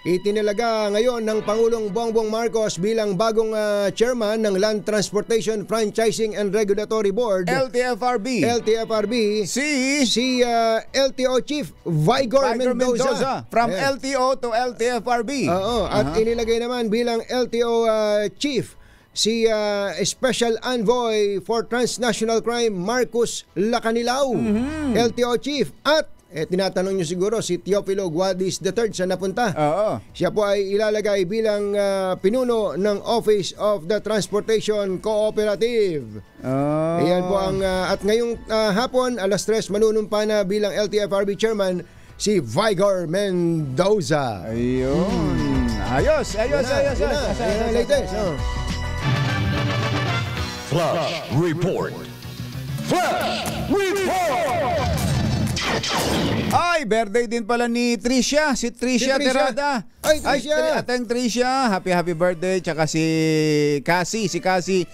[SPEAKER 4] Itinilaga ngayon ng Pangulong Bongbong Marcos bilang bagong chairman ng Land Transportation Franchising and Regulatory Board.
[SPEAKER 3] LTFRB.
[SPEAKER 4] Si LTO Chief Vigor Mendoza.
[SPEAKER 3] From LTO to LTFRB.
[SPEAKER 4] At inilagay naman bilang LTO Chief si Special Envoy for Transnational Crime Marcus Lacanilao. LTO Chief. At tinatanong nyo siguro si Teofilo Guadis III sa napunta. Siya po ay ilalagay bilang pinuno ng Office of the Transportation Cooperative. Ayan po ang at ngayong hapon alas 3 manunumpa na bilang LTFRB chairman si Vigor Mendoza.
[SPEAKER 3] Ayun. Ayos.
[SPEAKER 4] Latest.
[SPEAKER 8] Flash Report.
[SPEAKER 3] Ay, birthday din pala ni Tricia. Si Tricia Terada.
[SPEAKER 4] Ay, Tricia.
[SPEAKER 3] Ateng Tricia. Happy birthday. Tsaka si Cassie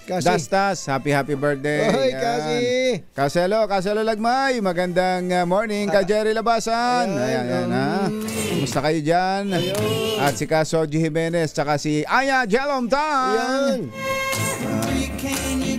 [SPEAKER 3] Dastas. Happy birthday.
[SPEAKER 4] Ay, Cassie.
[SPEAKER 3] Kaselo Lagmay. Magandang morning ka Jerry Labasan. Ayan. Kumusta kayo dyan? At si Kasoji Jimenez. Tsaka si Aya Jalomtan.
[SPEAKER 4] Ayan.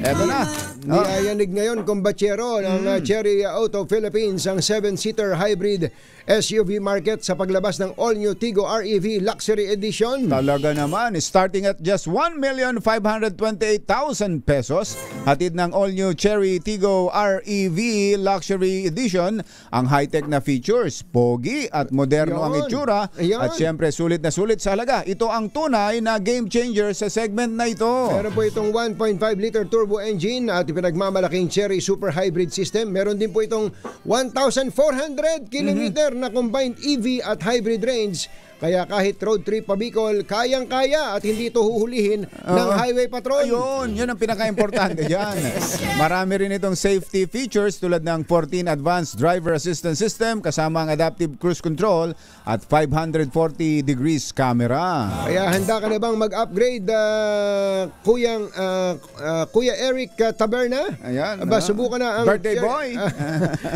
[SPEAKER 3] Eto na.
[SPEAKER 4] Niyayanig ngayon kumbachero ng Cherry Auto Philippines ang 7-seater hybrid SUV market sa paglabas ng all-new Tigo REV Luxury Edition.
[SPEAKER 3] Talaga naman, starting at just 1,528,000 pesos. Hatid ng all-new Cherry Tigo REV Luxury Edition ang high-tech na features, pogi at moderno ang itsura. At syempre sulit na sulit sa halaga. Ito ang tunay na game changer sa segment na ito.
[SPEAKER 4] Meron po itong 1.5-liter turbo engine at pinagmamalaking Cherry Super Hybrid System. Meron din po itong 1,400 kilometer na combined EV at hybrid range. Kaya kahit road trip pa Bicol, kayang-kaya at hindi ito huhulihin ng highway patrol.
[SPEAKER 3] Yun ang pinaka-importante dyan. Marami rin itong safety features tulad ng 14 Advanced Driver Assistance System kasama ang Adaptive Cruise Control at 540 degrees camera.
[SPEAKER 4] Kaya handa ka na bang mag-upgrade, Kuya Eric Taberna?
[SPEAKER 3] Ayan.
[SPEAKER 4] Subukan na ang
[SPEAKER 3] birthday boy.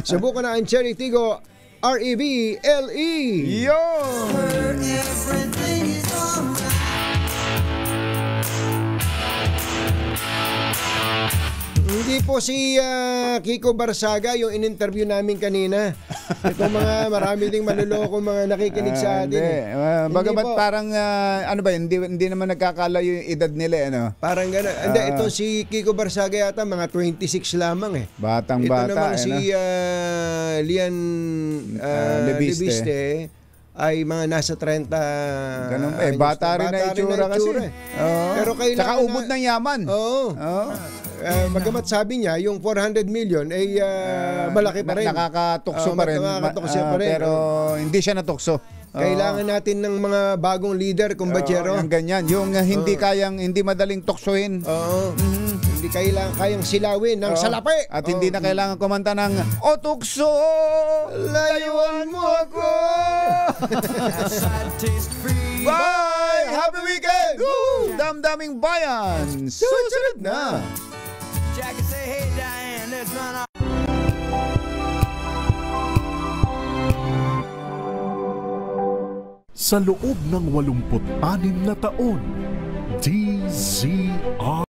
[SPEAKER 4] Subukan na ang Cherry Tigo REV LE. Hindi po si Kiko Barsaga yung in-interview namin kanina. Itong mga marami ding manloloko mga nakikinig sa atin.
[SPEAKER 3] Bagamat parang ano ba, hindi naman nagkakalayo yung edad nila, ano?
[SPEAKER 4] Parang gano'n. Hindi, ito si Kiko Barsaga yata mga 26 lamang eh.
[SPEAKER 3] Batang-bata.
[SPEAKER 4] Ito naman si Lian Lebiste ay mga nasa 30.
[SPEAKER 3] Ganun, bata rin na itsura kasi.
[SPEAKER 4] Pero kailangan
[SPEAKER 3] saka ubod ng yaman.
[SPEAKER 4] Oo. Bagamat sabi niya, yung 400 million ay malaki pa rin.
[SPEAKER 3] Nakakatukso pa rin. Pero hindi siya natukso.
[SPEAKER 4] Kailangan natin ng mga bagong leader, kumbachero.
[SPEAKER 3] Yung ganyan. Yung hindi madaling tuksohin.
[SPEAKER 4] Hindi kayang silawin ng salapi.
[SPEAKER 3] At hindi na kailangan kumanta ng "O tukso, layuan mo ako." Bye! Happy weekend! Woo! Damdaming bayan! Susunod na!
[SPEAKER 5] Sa loob ng 86 na taon, DZRH